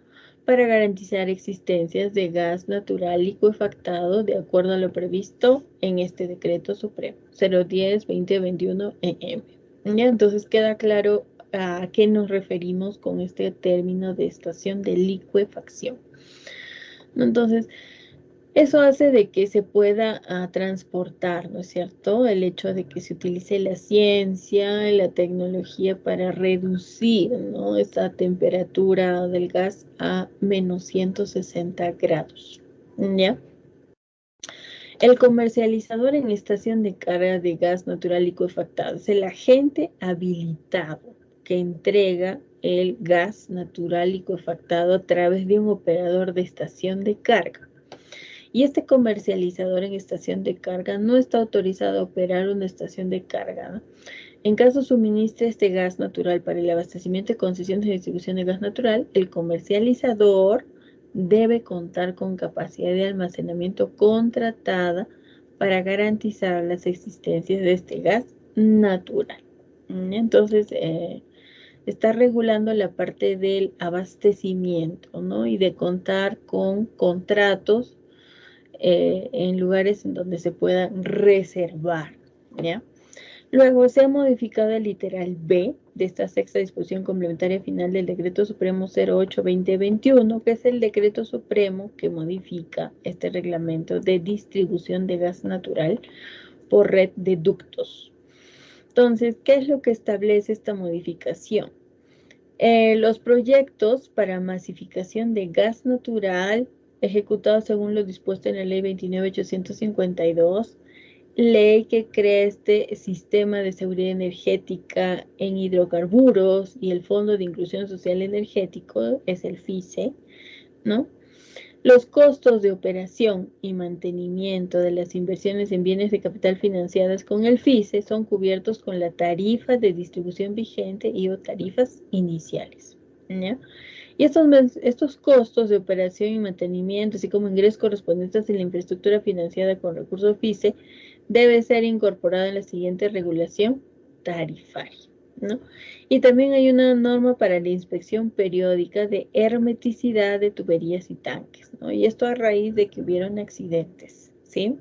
Para garantizar existencias de gas natural liquefactado de acuerdo a lo previsto en este Decreto Supremo 010-2021 EM. ¿Ya? Entonces queda claro a qué nos referimos con este término de estación de liquefacción. Entonces, eso hace de que se pueda transportar, ¿no es cierto? El hecho de que se utilice la ciencia, la tecnología para reducir, ¿no?, esa temperatura del gas a menos 160 grados, ¿ya? El comercializador en estación de carga de gas natural liquefactado es el agente habilitado que entrega el gas natural liquefactado a través de un operador de estación de carga. Y este comercializador en estación de carga no está autorizado a operar una estación de carga, ¿no?, En caso suministre este gas natural para el abastecimiento y concesión de distribución de gas natural, el comercializador debe contar con capacidad de almacenamiento contratada para garantizar las existencias de este gas natural. Entonces, está regulando la parte del abastecimiento, ¿no? Y de contar con contratos en lugares en donde se puedan reservar, ¿ya? Luego se ha modificado el literal B de esta sexta disposición complementaria final del Decreto Supremo 08-2021, que es el Decreto Supremo que modifica este reglamento de distribución de gas natural por red de ductos. Entonces, ¿qué es lo que establece esta modificación? Los proyectos para masificación de gas natural ejecutados según lo dispuesto en la Ley 29.852, ley que crea este sistema de seguridad energética en hidrocarburos y el Fondo de Inclusión Social Energético, es el FICE, ¿no? Los costos de operación y mantenimiento de las inversiones en bienes de capital financiadas con el FICE son cubiertos con la tarifa de distribución vigente y o tarifas iniciales, ¿ya? Y estos costos de operación y mantenimiento, así como ingresos correspondientes a la infraestructura financiada con recursos FICE, debe ser incorporado en la siguiente regulación tarifaria, ¿no? Y también hay una norma para la inspección periódica de hermeticidad de tuberías y tanques, ¿no? Y esto a raíz de que hubieron accidentes, ¿sí?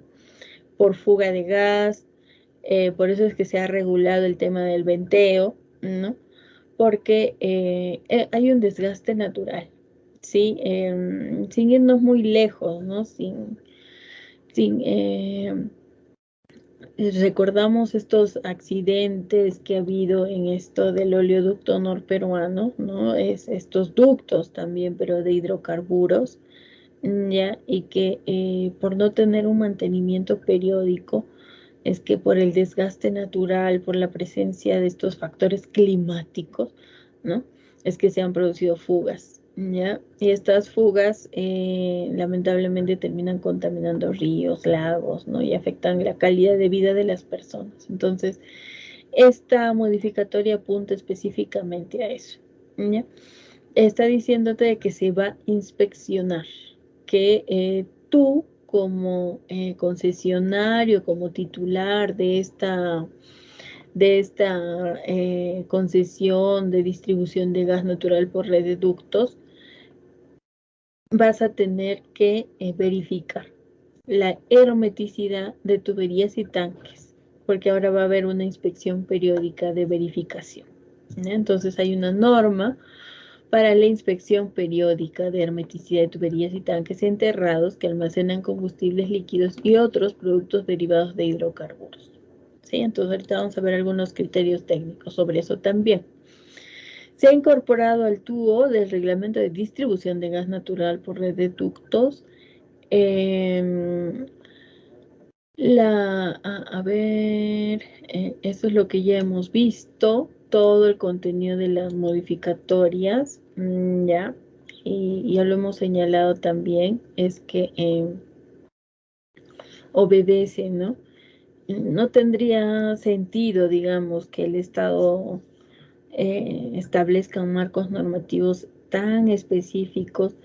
Por fuga de gas, por eso es que se ha regulado el tema del venteo, ¿no? Porque hay un desgaste natural, ¿sí? Sin irnos muy lejos, ¿no? Sin recordamos estos accidentes que ha habido en esto del oleoducto norperuano, ¿no? Estos ductos también, pero de hidrocarburos, ¿ya? Y que por no tener un mantenimiento periódico, es que por el desgaste natural, por la presencia de estos factores climáticos, ¿no? Es que se han producido fugas, ¿ya? Y estas fugas lamentablemente terminan contaminando ríos, lagos, ¿no? Y afectan la calidad de vida de las personas. Entonces, esta modificatoria apunta específicamente a eso, ¿ya? Está diciéndote de que se va a inspeccionar, que tú como concesionario, como titular de esta concesión de distribución de gas natural por red de ductos, vas a tener que verificar la hermeticidad de tuberías y tanques, porque ahora va a haber una inspección periódica de verificación, ¿no? Entonces hay una norma para la inspección periódica de hermeticidad de tuberías y tanques enterrados que almacenan combustibles líquidos y otros productos derivados de hidrocarburos, ¿sí? Entonces ahorita vamos a ver algunos criterios técnicos sobre eso también. Se ha incorporado al TUO del Reglamento de Distribución de Gas Natural por red de ductos a ver, eso es lo que ya hemos visto, todo el contenido de las modificatorias, ya, y ya lo hemos señalado también, es que obedece, ¿no? No tendría sentido, digamos, que el Estado establezca marcos normativos tan específicos,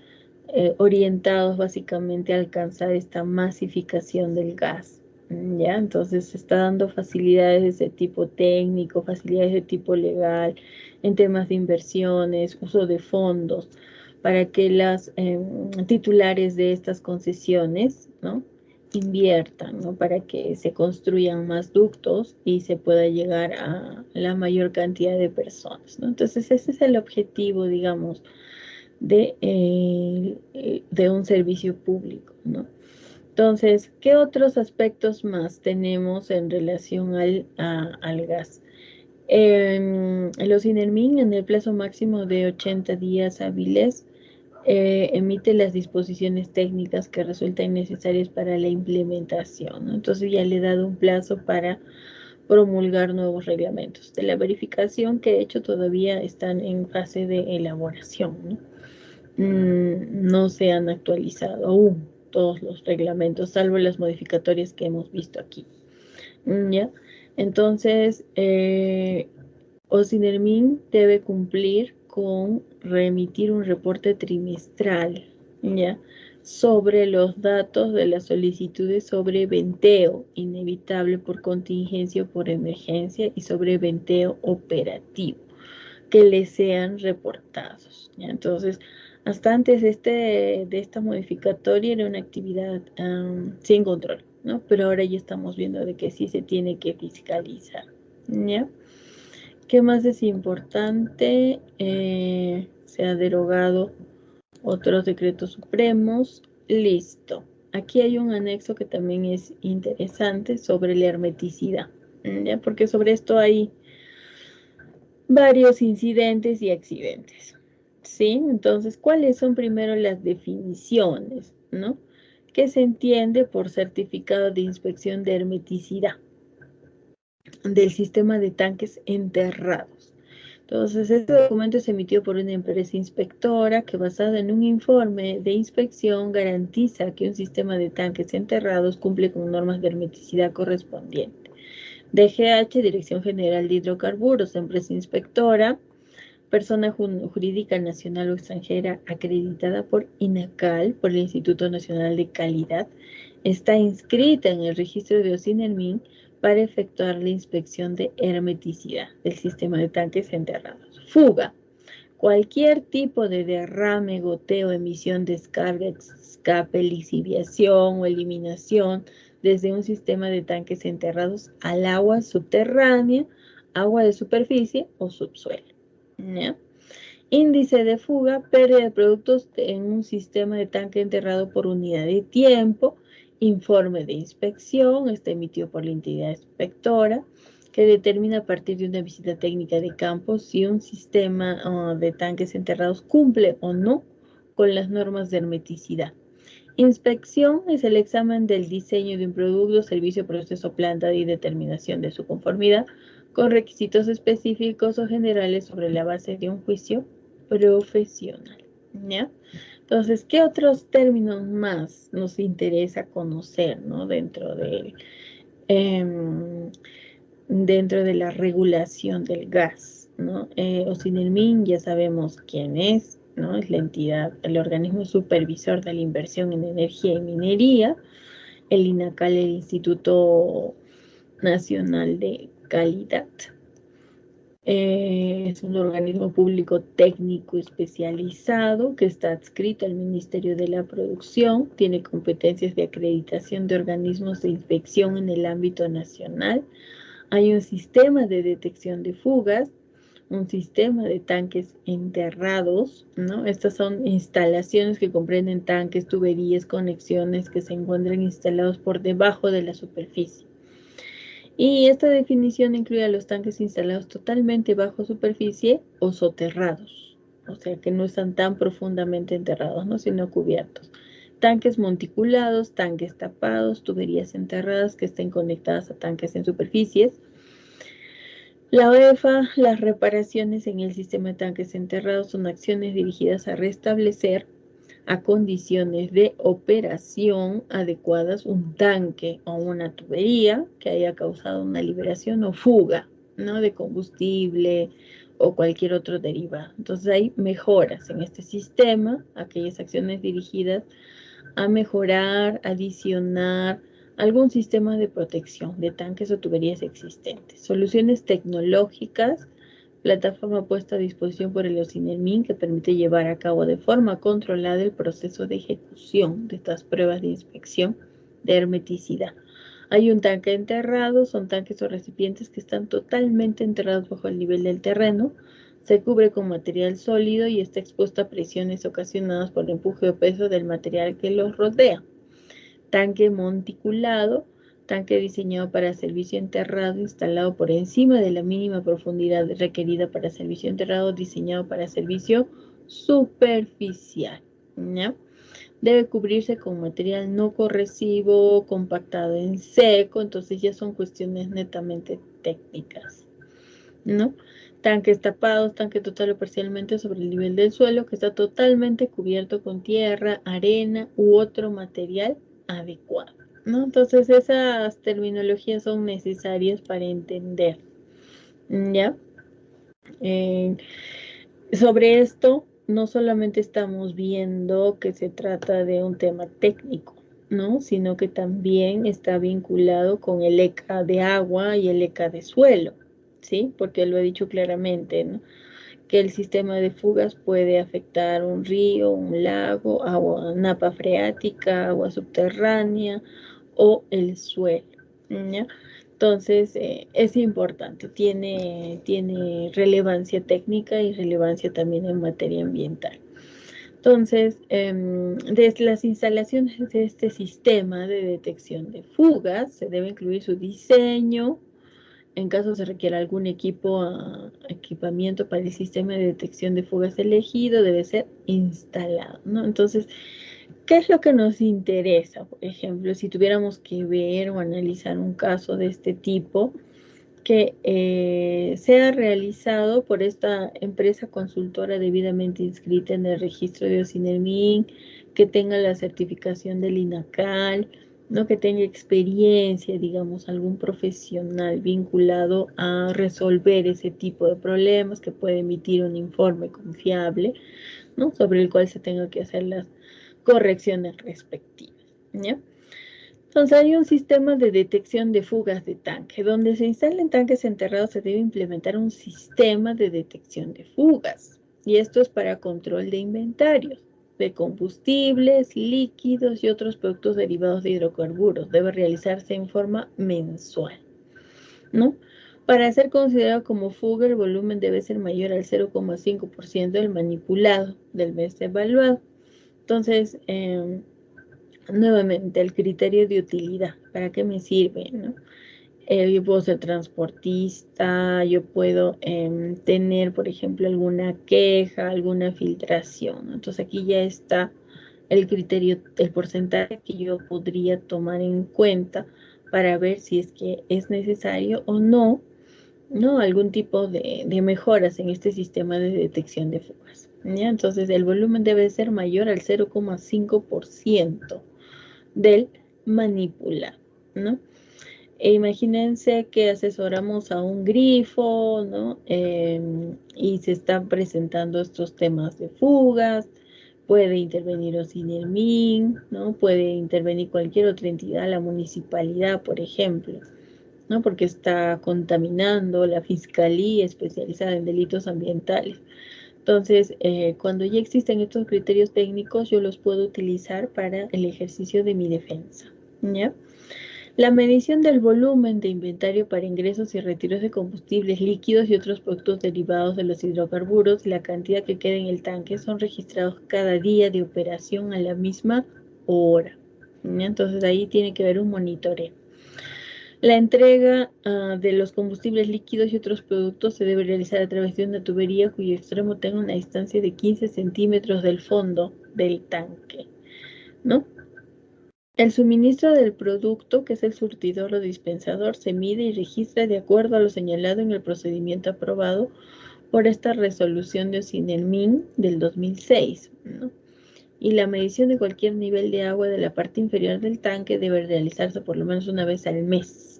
orientados básicamente a alcanzar esta masificación del gas, ¿ya? Entonces se está dando facilidades de ese tipo técnico, facilidades de tipo legal, en temas de inversiones, uso de fondos, para que las titulares de estas concesiones, ¿no? Inviertan, ¿no? Para que se construyan más ductos y se pueda llegar a la mayor cantidad de personas, ¿no? Entonces ese es el objetivo, digamos, de un servicio público, ¿no? Entonces, ¿qué otros aspectos más tenemos en relación al gas? Los INERMIN, en el plazo máximo de 80 días hábiles, emite las disposiciones técnicas que resulten necesarias para la implementación, ¿no? Entonces ya le he dado un plazo para promulgar nuevos reglamentos. De la verificación que he hecho todavía están en fase de elaboración, ¿no? No se han actualizado aún todos los reglamentos, salvo las modificatorias que hemos visto aquí, ¿ya? Entonces, Ocinermin debe cumplir con remitir un reporte trimestral, ¿ya? Sobre los datos de las solicitudes sobre venteo inevitable por contingencia o por emergencia y sobre venteo operativo que les sean reportados, ¿ya? Entonces, hasta antes de esta modificatoria era una actividad sin control, ¿no? Pero ahora ya estamos viendo de que sí se tiene que fiscalizar, ¿ya? ¿Qué más es importante? Se ha derogado otros decretos supremos. Listo. Aquí hay un anexo que también es interesante sobre la hermeticidad, ¿ya? Porque sobre esto hay varios incidentes y accidentes, ¿sí? Entonces, ¿cuáles son primero las definiciones, ¿no? ¿Qué se entiende por certificado de inspección de hermeticidad del sistema de tanques enterrados? Entonces, este documento se emitió por una empresa inspectora que, basado en un informe de inspección, garantiza que un sistema de tanques enterrados cumple con normas de hermeticidad correspondientes. DGH, Dirección General de Hidrocarburos, empresa inspectora, persona jurídica nacional o extranjera acreditada por INACAL, por el Instituto Nacional de Calidad, está inscrita en el registro de Ocinermin para efectuar la inspección de hermeticidad del sistema de tanques enterrados. Fuga. Cualquier tipo de derrame, goteo, emisión, descarga, escape, lixiviación o eliminación desde un sistema de tanques enterrados al agua subterránea, agua de superficie o subsuelo, ¿ya? Índice de fuga, pérdida de productos en un sistema de tanque enterrado por unidad de tiempo. Informe de inspección, está emitido por la entidad inspectora, que determina a partir de una visita técnica de campo si un sistema de tanques enterrados cumple o no con las normas de hermeticidad. Inspección es el examen del diseño de un producto, servicio, proceso, planta y determinación de su conformidad con requisitos específicos o generales sobre la base de un juicio profesional, ¿ya? Entonces, ¿qué otros términos más nos interesa conocer, ¿no? Dentro de la regulación del gas, ¿no? Ocinermin ya sabemos quién es, ¿no? Es la entidad, el organismo supervisor de la inversión en energía y minería, el INACAL, el Instituto Nacional de Calidad. Es un organismo público técnico especializado que está adscrito al Ministerio de la Producción, tiene competencias de acreditación de organismos de inspección en el ámbito nacional. Hay un sistema de detección de fugas, un sistema de tanques enterrados, ¿no? Estas son instalaciones que comprenden tanques, tuberías, conexiones que se encuentran instalados por debajo de la superficie. Y esta definición incluye a los tanques instalados totalmente bajo superficie o soterrados, o sea que no están tan profundamente enterrados, ¿no? Sino cubiertos. Tanques monticulados, tanques tapados, tuberías enterradas que estén conectadas a tanques en superficies. La OEFA, las reparaciones en el sistema de tanques enterrados son acciones dirigidas a restablecer a condiciones de operación adecuadas un tanque o una tubería que haya causado una liberación o fuga, ¿no? De combustible o cualquier otro derivado. Entonces hay mejoras en este sistema, aquellas acciones dirigidas a mejorar, adicionar algún sistema de protección de tanques o tuberías existentes. Soluciones tecnológicas, plataforma puesta a disposición por el Ocinermin que permite llevar a cabo de forma controlada el proceso de ejecución de estas pruebas de inspección de hermeticidad. Hay un tanque enterrado, son tanques o recipientes que están totalmente enterrados bajo el nivel del terreno, se cubre con material sólido y está expuesto a presiones ocasionadas por el empuje o peso del material que los rodea. Tanque monticulado, tanque diseñado para servicio enterrado, instalado por encima de la mínima profundidad requerida para servicio enterrado, diseñado para servicio superficial, ¿no? Debe cubrirse con material no corrosivo, compactado en seco, entonces ya son cuestiones netamente técnicas, ¿no? Tanques tapados, tanque total o parcialmente sobre el nivel del suelo, que está totalmente cubierto con tierra, arena u otro material adecuado, ¿no? Entonces esas terminologías son necesarias para entender, ¿ya? Sobre esto, no solamente estamos viendo que se trata de un tema técnico, ¿no? Sino que también está vinculado con el ECA de agua y el ECA de suelo, ¿sí? Porque lo he dicho claramente, ¿no? Que el sistema de fugas puede afectar un río, un lago, agua, napa freática, agua subterránea o el suelo, ¿ya? Entonces, es importante, tiene relevancia técnica y relevancia también en materia ambiental. Entonces, desde las instalaciones de este sistema de detección de fugas, se debe incluir su diseño, en caso se requiera algún equipamiento para el sistema de detección de fugas elegido, debe ser instalado, ¿no? Entonces, ¿qué es lo que nos interesa? Por ejemplo, si tuviéramos que ver o analizar un caso de este tipo, que sea realizado por esta empresa consultora debidamente inscrita en el registro de OSINERMIN, que tenga la certificación del INACAL, ¿no? Que tenga experiencia, digamos, algún profesional vinculado a resolver ese tipo de problemas, que puede emitir un informe confiable, ¿no? Sobre el cual se tenga que hacer las correcciones respectivas, ¿ya? Entonces hay un sistema de detección de fugas de tanque. Donde se instalen tanques enterrados se debe implementar un sistema de detección de fugas. Y esto es para control de inventarios de combustibles, líquidos y otros productos derivados de hidrocarburos. Debe realizarse en forma mensual, ¿no? Para ser considerado como fuga, el volumen debe ser mayor al 0,5% del manipulado del mes evaluado. Entonces, nuevamente, el criterio de utilidad, ¿para qué me sirve, no? Yo puedo ser transportista, yo puedo tener, por ejemplo, alguna queja, alguna filtración, ¿no? Entonces aquí ya está el criterio, el porcentaje que yo podría tomar en cuenta para ver si es que es necesario o no, ¿no? Algún tipo de mejoras en este sistema de detección de fugas, ¿ya? Entonces el volumen debe ser mayor al 0,5% del manipulado, ¿no? E imagínense que asesoramos a un grifo, ¿no? Y se están presentando estos temas de fugas, puede intervenir OSINERMIN, ¿no? Puede intervenir cualquier otra entidad, la municipalidad, por ejemplo, ¿no? Porque está contaminando la fiscalía especializada en delitos ambientales. Entonces, cuando ya existen estos criterios técnicos, yo los puedo utilizar para el ejercicio de mi defensa, ¿ya? La medición del volumen de inventario para ingresos y retiros de combustibles líquidos y otros productos derivados de los hidrocarburos y la cantidad que queda en el tanque son registrados cada día de operación a la misma hora, ¿ya? Entonces, ahí tiene que haber un monitoreo. La entrega de los combustibles líquidos y otros productos se debe realizar a través de una tubería cuyo extremo tenga una distancia de 15 centímetros del fondo del tanque, ¿no? El suministro del producto, que es el surtidor o dispensador, se mide y registra de acuerdo a lo señalado en el procedimiento aprobado por esta resolución de OSINERMIN del 2006, ¿no? Y la medición de cualquier nivel de agua de la parte inferior del tanque debe realizarse por lo menos una vez al mes,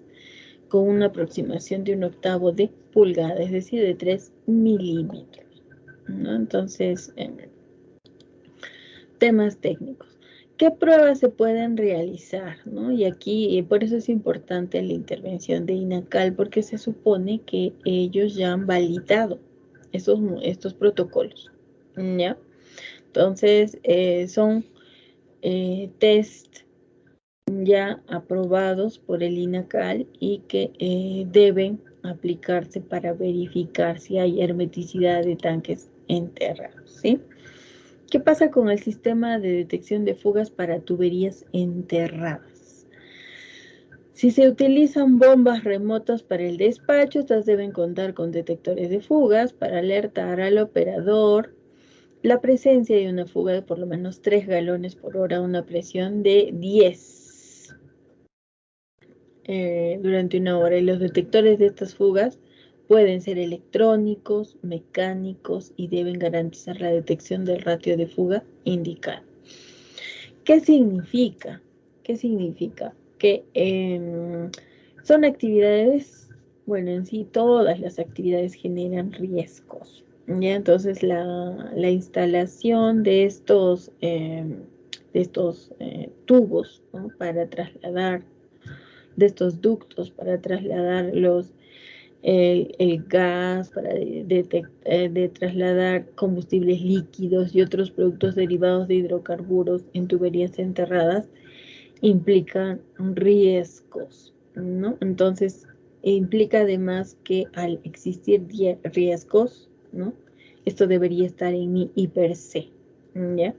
con una aproximación de 1/8 de pulgada, es decir, de 3 milímetros, ¿no? Entonces, temas técnicos. ¿Qué pruebas se pueden realizar, ¿no? Y aquí, por eso es importante la intervención de INACAL, porque se supone que ellos ya han validado estos protocolos, ¿ya? Entonces, son test ya aprobados por el INACAL y que deben aplicarse para verificar si hay hermeticidad de tanques enterrados, ¿sí? ¿Qué pasa con el sistema de detección de fugas para tuberías enterradas? Si se utilizan bombas remotas para el despacho, estas deben contar con detectores de fugas para alertar al operador la presencia de una fuga de por lo menos 3 galones por hora a una presión de 10 durante una hora. Y los detectores de estas fugas pueden ser electrónicos, mecánicos y deben garantizar la detección del ratio de fuga indicado. ¿Qué significa? ¿Qué significa? que son actividades, bueno, en sí todas las actividades generan riesgos. ¿Ya? Entonces la instalación de estos tubos, ¿no? Para trasladar, de estos ductos para trasladar el gas, para de trasladar combustibles líquidos y otros productos derivados de hidrocarburos en tuberías enterradas, implican riesgos, ¿no? Entonces, implica además que al existir riesgos, ¿no? Esto debería estar en I per se, ¿ya?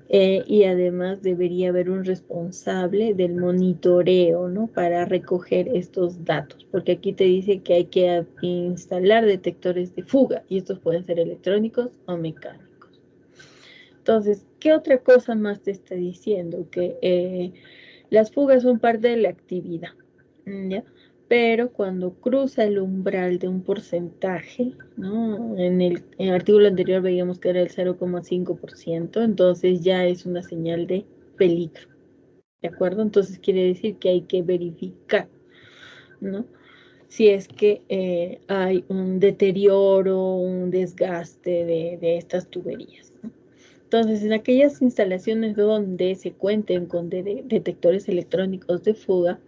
Y además debería haber un responsable del monitoreo, ¿no? Para recoger estos datos, porque aquí te dice que hay que instalar detectores de fuga y estos pueden ser electrónicos o mecánicos. Entonces, ¿qué otra cosa más te está diciendo? Que las fugas son parte de la actividad, ¿ya? Pero cuando cruza el umbral de un porcentaje, ¿no? En el artículo anterior veíamos que era el 0,5%, entonces ya es una señal de peligro, ¿de acuerdo? Entonces quiere decir que hay que verificar, ¿no? Si es que hay un deterioro, un desgaste de estas tuberías, ¿no? Entonces, en aquellas instalaciones donde se cuenten con detectores electrónicos de fuga,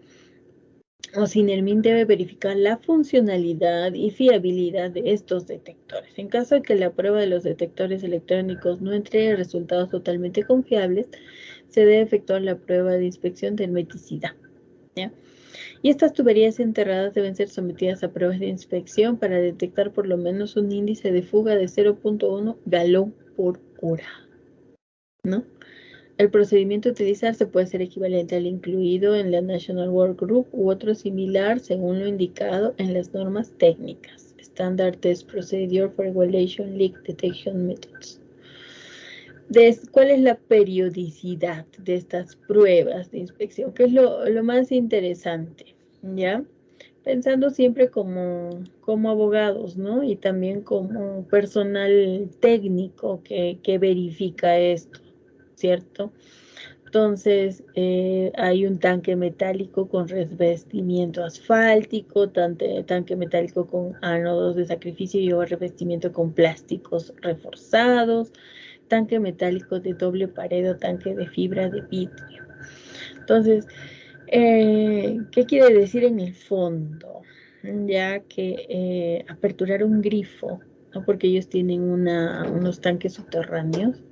OSINERMIN debe verificar la funcionalidad y fiabilidad de estos detectores. En caso de que la prueba de los detectores electrónicos no entregue resultados totalmente confiables, se debe efectuar la prueba de inspección de hermeticidad, ¿ya? Y estas tuberías enterradas deben ser sometidas a pruebas de inspección para detectar por lo menos un índice de fuga de 0,1 galón por hora, ¿no? El procedimiento a utilizarse puede ser equivalente al incluido en la National Work Group u otro similar según lo indicado en las normas técnicas. Standard Test Procedure for Regulation Leak Detection Methods. ¿Cuál es la periodicidad de estas pruebas de inspección? ¿Qué es lo más interesante? ¿Ya? Pensando siempre como abogados, ¿no? Y también como personal técnico que verifica esto, ¿cierto? Entonces, hay un tanque metálico con revestimiento asfáltico, tanque metálico con ánodos de sacrificio y revestimiento con plásticos reforzados, tanque metálico de doble pared o tanque de fibra de vidrio. Entonces, ¿qué quiere decir en el fondo? Ya que aperturar un grifo, ¿no? Porque ellos tienen unos tanques subterráneos.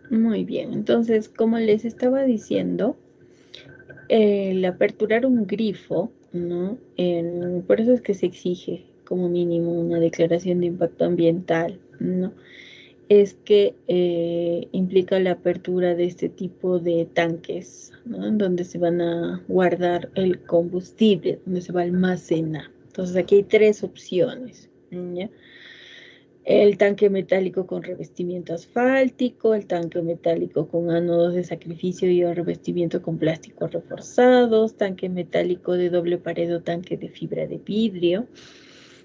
Muy bien, entonces, como les estaba diciendo, el aperturar un grifo, ¿no? Por eso es que se exige como mínimo una declaración de impacto ambiental, ¿no? Es que implica la apertura de este tipo de tanques, ¿no? En donde se van a guardar el combustible, donde se va a almacenar. Entonces aquí hay tres opciones, ¿ya? El tanque metálico con revestimiento asfáltico, el tanque metálico con ánodos de sacrificio y el revestimiento con plásticos reforzados, tanque metálico de doble pared o tanque de fibra de vidrio.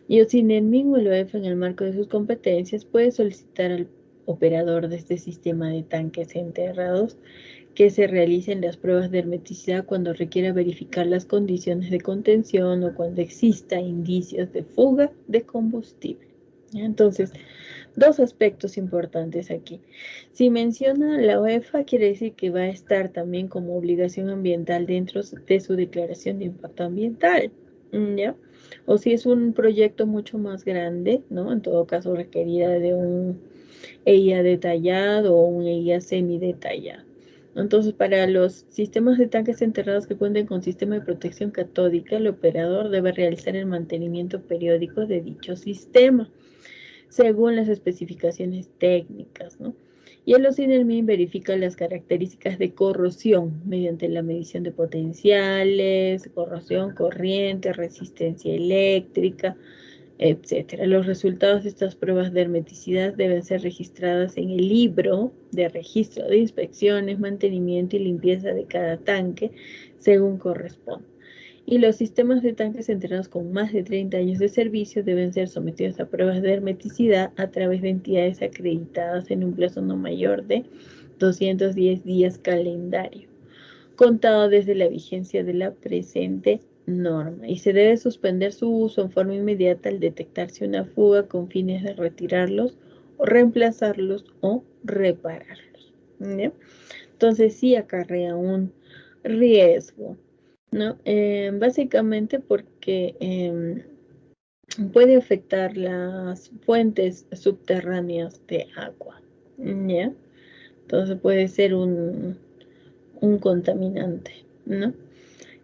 Y OSINERMIN o el OEF, en el marco de sus competencias, puede solicitar operador de este sistema de tanques enterrados, que se realicen las pruebas de hermeticidad cuando requiera verificar las condiciones de contención o cuando exista indicios de fuga de combustible. Entonces, dos aspectos importantes aquí. Si menciona la UEFA, quiere decir que va a estar también como obligación ambiental dentro de su declaración de impacto ambiental, ¿ya? O si es un proyecto mucho más grande, ¿no? En todo caso, requerida de un EIA detallado o un EIA semidetallado. Entonces, para los sistemas de tanques enterrados que cuenten con sistema de protección catódica, el operador debe realizar el mantenimiento periódico de dicho sistema, según las especificaciones técnicas, ¿no? Y el OSINERMIN verifica las características de corrosión mediante la medición de potenciales, corrosión, corriente, resistencia eléctrica, etcétera. Los resultados de estas pruebas de hermeticidad deben ser registradas en el libro de registro de inspecciones, mantenimiento y limpieza de cada tanque, según corresponda. Y los sistemas de tanques enterrados con más de 30 años de servicio deben ser sometidos a pruebas de hermeticidad a través de entidades acreditadas en un plazo no mayor de 210 días calendario, contado desde la vigencia de la presente norma, y se debe suspender su uso en forma inmediata al detectarse una fuga con fines de retirarlos o reemplazarlos o repararlos, ¿no? Entonces sí acarrea un riesgo, ¿no? Básicamente porque puede afectar las fuentes subterráneas de agua, ¿ya? Entonces puede ser un contaminante, ¿no?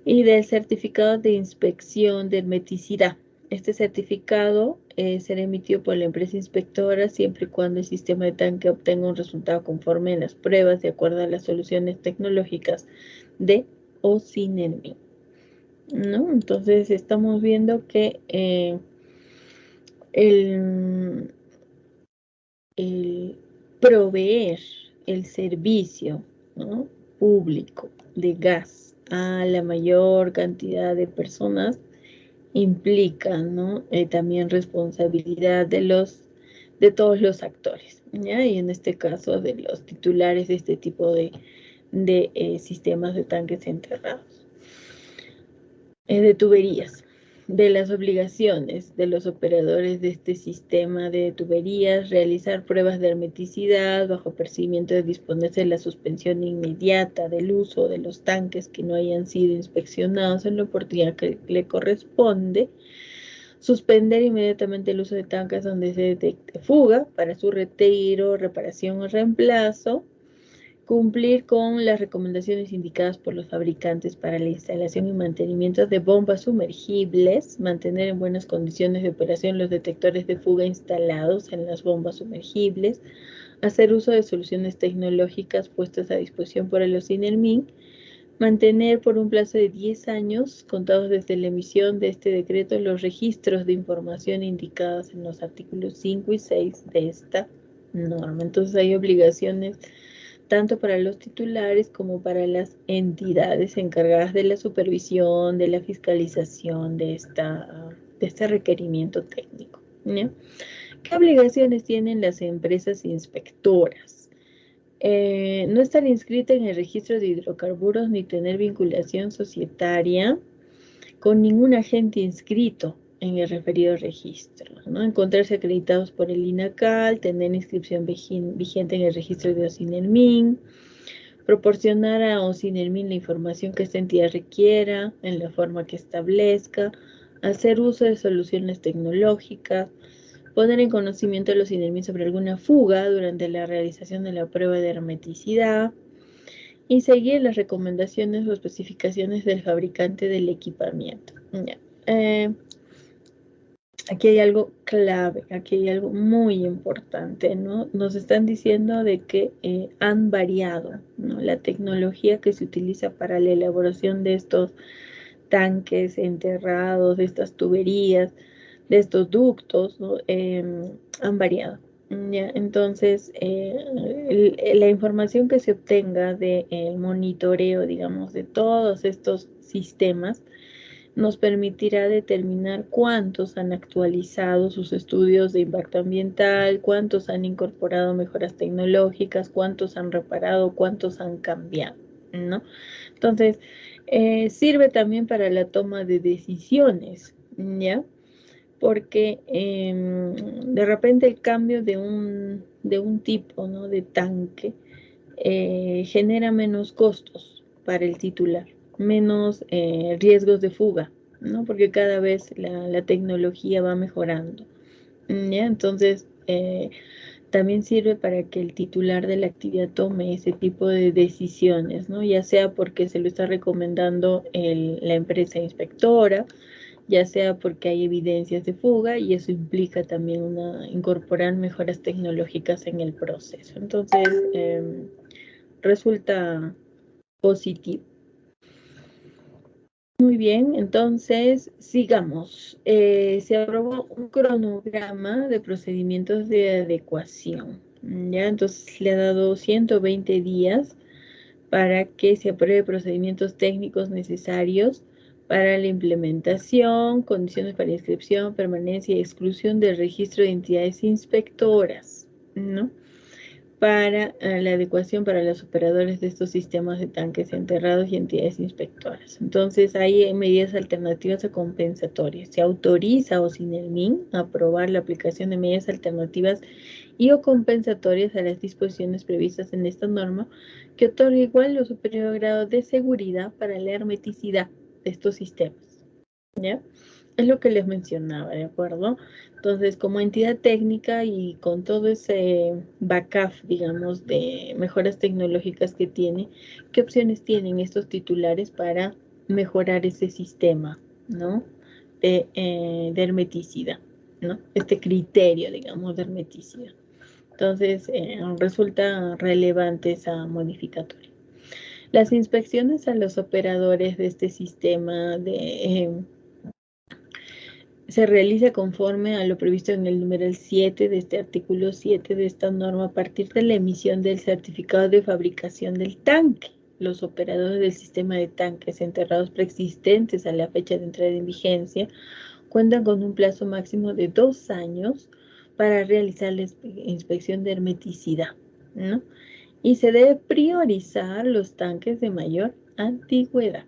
Y del certificado de inspección de hermeticidad. Este certificado será emitido por la empresa inspectora siempre y cuando el sistema de tanque obtenga un resultado conforme en las pruebas de acuerdo a las soluciones tecnológicas de OSINERMIN, ¿no? Entonces estamos viendo que el proveer el servicio, ¿no?, público de gas a la mayor cantidad de personas implica, ¿no?, también responsabilidad de todos los actores, ¿ya? Y en este caso de los titulares de este tipo de sistemas de tanques enterrados, de tuberías. De las obligaciones de los operadores de este sistema de tuberías, realizar pruebas de hermeticidad bajo percibimiento de disponerse de la suspensión inmediata del uso de los tanques que no hayan sido inspeccionados en la oportunidad que le corresponde, suspender inmediatamente el uso de tanques donde se detecte fuga para su retiro, reparación o reemplazo, cumplir con las recomendaciones indicadas por los fabricantes para la instalación y mantenimiento de bombas sumergibles, mantener en buenas condiciones de operación los detectores de fuga instalados en las bombas sumergibles, hacer uso de soluciones tecnológicas puestas a disposición por el OSINERMIN, mantener por un plazo de 10 años, contados desde la emisión de este decreto, los registros de información indicados en los artículos 5 y 6 de esta norma. Entonces hay obligaciones tanto para los titulares como para las entidades encargadas de la supervisión, de la fiscalización de este requerimiento técnico, ¿no? ¿Qué obligaciones tienen las empresas inspectoras? No estar inscrita en el registro de hidrocarburos ni tener vinculación societaria con ningún agente inscrito en el referido registro, ¿no? Encontrarse acreditados por el INACAL, tener inscripción vigente en el registro de OSINERMIN, proporcionar a OSINERMIN la información que esta entidad requiera en la forma que establezca, hacer uso de soluciones tecnológicas, poner en conocimiento a los OSINERMIN sobre alguna fuga durante la realización de la prueba de hermeticidad y seguir las recomendaciones o especificaciones del fabricante del equipamiento. Aquí hay algo clave, aquí hay algo muy importante, ¿no? Nos están diciendo de que han variado, ¿no?, la tecnología que se utiliza para la elaboración de estos tanques enterrados, de estas tuberías, de estos ductos, ¿no? Han variado, ¿ya? Entonces, la información que se obtenga del monitoreo, digamos, de todos estos sistemas, nos permitirá determinar cuántos han actualizado sus estudios de impacto ambiental, cuántos han incorporado mejoras tecnológicas, cuántos han reparado, cuántos han cambiado, ¿no? Entonces, sirve también para la toma de decisiones, ¿ya? Porque de repente el cambio de un tipo, ¿no? de tanque genera menos costos para el titular, menos riesgos de fuga, ¿no? Porque cada vez la tecnología va mejorando, ¿ya? Entonces, también sirve para que el titular de la actividad tome ese tipo de decisiones, ¿no? Ya sea porque se lo está recomendando la empresa inspectora, ya sea porque hay evidencias de fuga y eso implica también incorporar mejoras tecnológicas en el proceso. Entonces, resulta positivo. Muy bien, entonces sigamos. Se aprobó un cronograma de procedimientos de adecuación. Ya, entonces le ha dado 120 días para que se apruebe procedimientos técnicos necesarios para la implementación, condiciones para inscripción, permanencia y exclusión del registro de entidades inspectoras, ¿no? Para la adecuación para los operadores de estos sistemas de tanques enterrados y entidades inspectoras. Entonces, hay medidas alternativas o compensatorias. Se autoriza o sin el MIN aprobar la aplicación de medidas alternativas y o compensatorias a las disposiciones previstas en esta norma que otorga igual o superior grado de seguridad para la hermeticidad de estos sistemas, ¿ya? Es lo que les mencionaba, ¿de acuerdo? Entonces, como entidad técnica y con todo ese backup, digamos, de mejoras tecnológicas que tiene, ¿qué opciones tienen estos titulares para mejorar ese sistema, ¿no? De hermeticidad, ¿no? Este criterio, digamos, de hermeticidad. Entonces, resulta relevante esa modificatoria. Las inspecciones a los operadores de este sistema se realiza conforme a lo previsto en el numeral 7 de este artículo 7 de esta norma a partir de la emisión del certificado de fabricación del tanque. Los operadores del sistema de tanques enterrados preexistentes a la fecha de entrada en vigencia cuentan con un plazo máximo de 2 años para realizar la inspección de hermeticidad, ¿no? Y se debe priorizar los tanques de mayor antigüedad,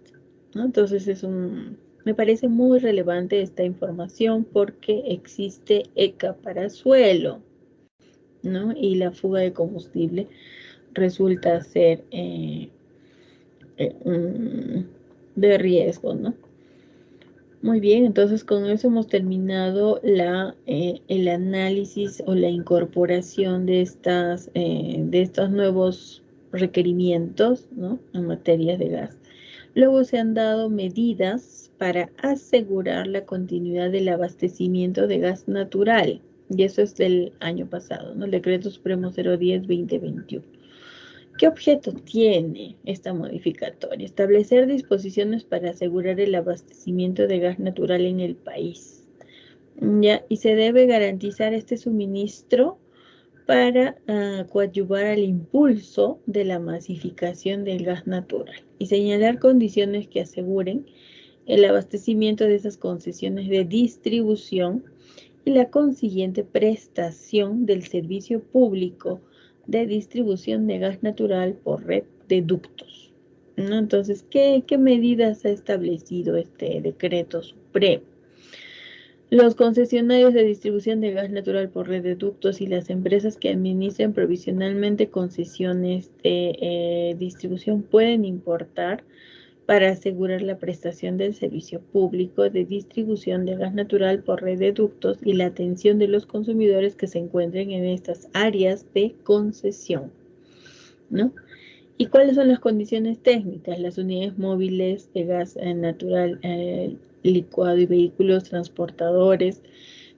¿no? Entonces me parece muy relevante esta información porque existe ECA para suelo, ¿no? Y la fuga de combustible resulta ser de riesgo, ¿no? Muy bien, entonces con eso hemos terminado el análisis o la incorporación de estos nuevos requerimientos, ¿no? En materia de gas. Luego se han dado medidas para asegurar la continuidad del abastecimiento de gas natural, y eso es del año pasado, ¿no? El Decreto Supremo 010-2021. ¿Qué objeto tiene esta modificatoria? Establecer disposiciones para asegurar el abastecimiento de gas natural en el país. ¿Ya? Y se debe garantizar este suministro para coadyuvar al impulso de la masificación del gas natural y señalar condiciones que aseguren el abastecimiento de esas concesiones de distribución y la consiguiente prestación del servicio público de distribución de gas natural por red de ductos, ¿no? Entonces, ¿qué medidas ha establecido este decreto supremo? Los concesionarios de distribución de gas natural por red de ductos y las empresas que administren provisionalmente concesiones de distribución pueden importar para asegurar la prestación del servicio público de distribución de gas natural por red de ductos y la atención de los consumidores que se encuentren en estas áreas de concesión, ¿no? ¿Y cuáles son las condiciones técnicas? Las unidades móviles de gas natural licuado y vehículos transportadores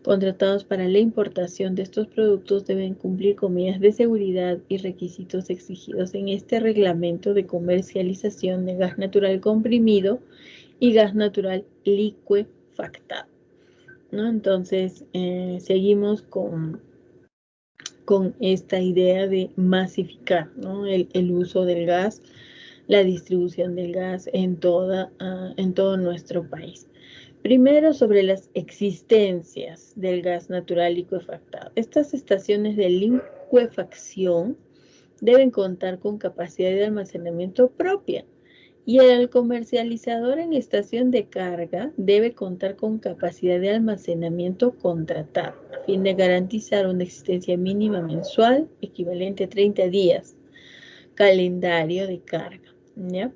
contratados para la importación de estos productos deben cumplir con medidas de seguridad y requisitos exigidos en este reglamento de comercialización de gas natural comprimido y gas natural liquefactado, ¿no? Entonces, seguimos con esta idea de masificar, ¿no? el uso del gas, la distribución del gas en todo nuestro país. Primero, sobre las existencias del gas natural licuefactado. Estas estaciones de licuefacción deben contar con capacidad de almacenamiento propia y el comercializador en estación de carga debe contar con capacidad de almacenamiento contratada a fin de garantizar una existencia mínima mensual equivalente a 30 días calendario de carga, ¿ya?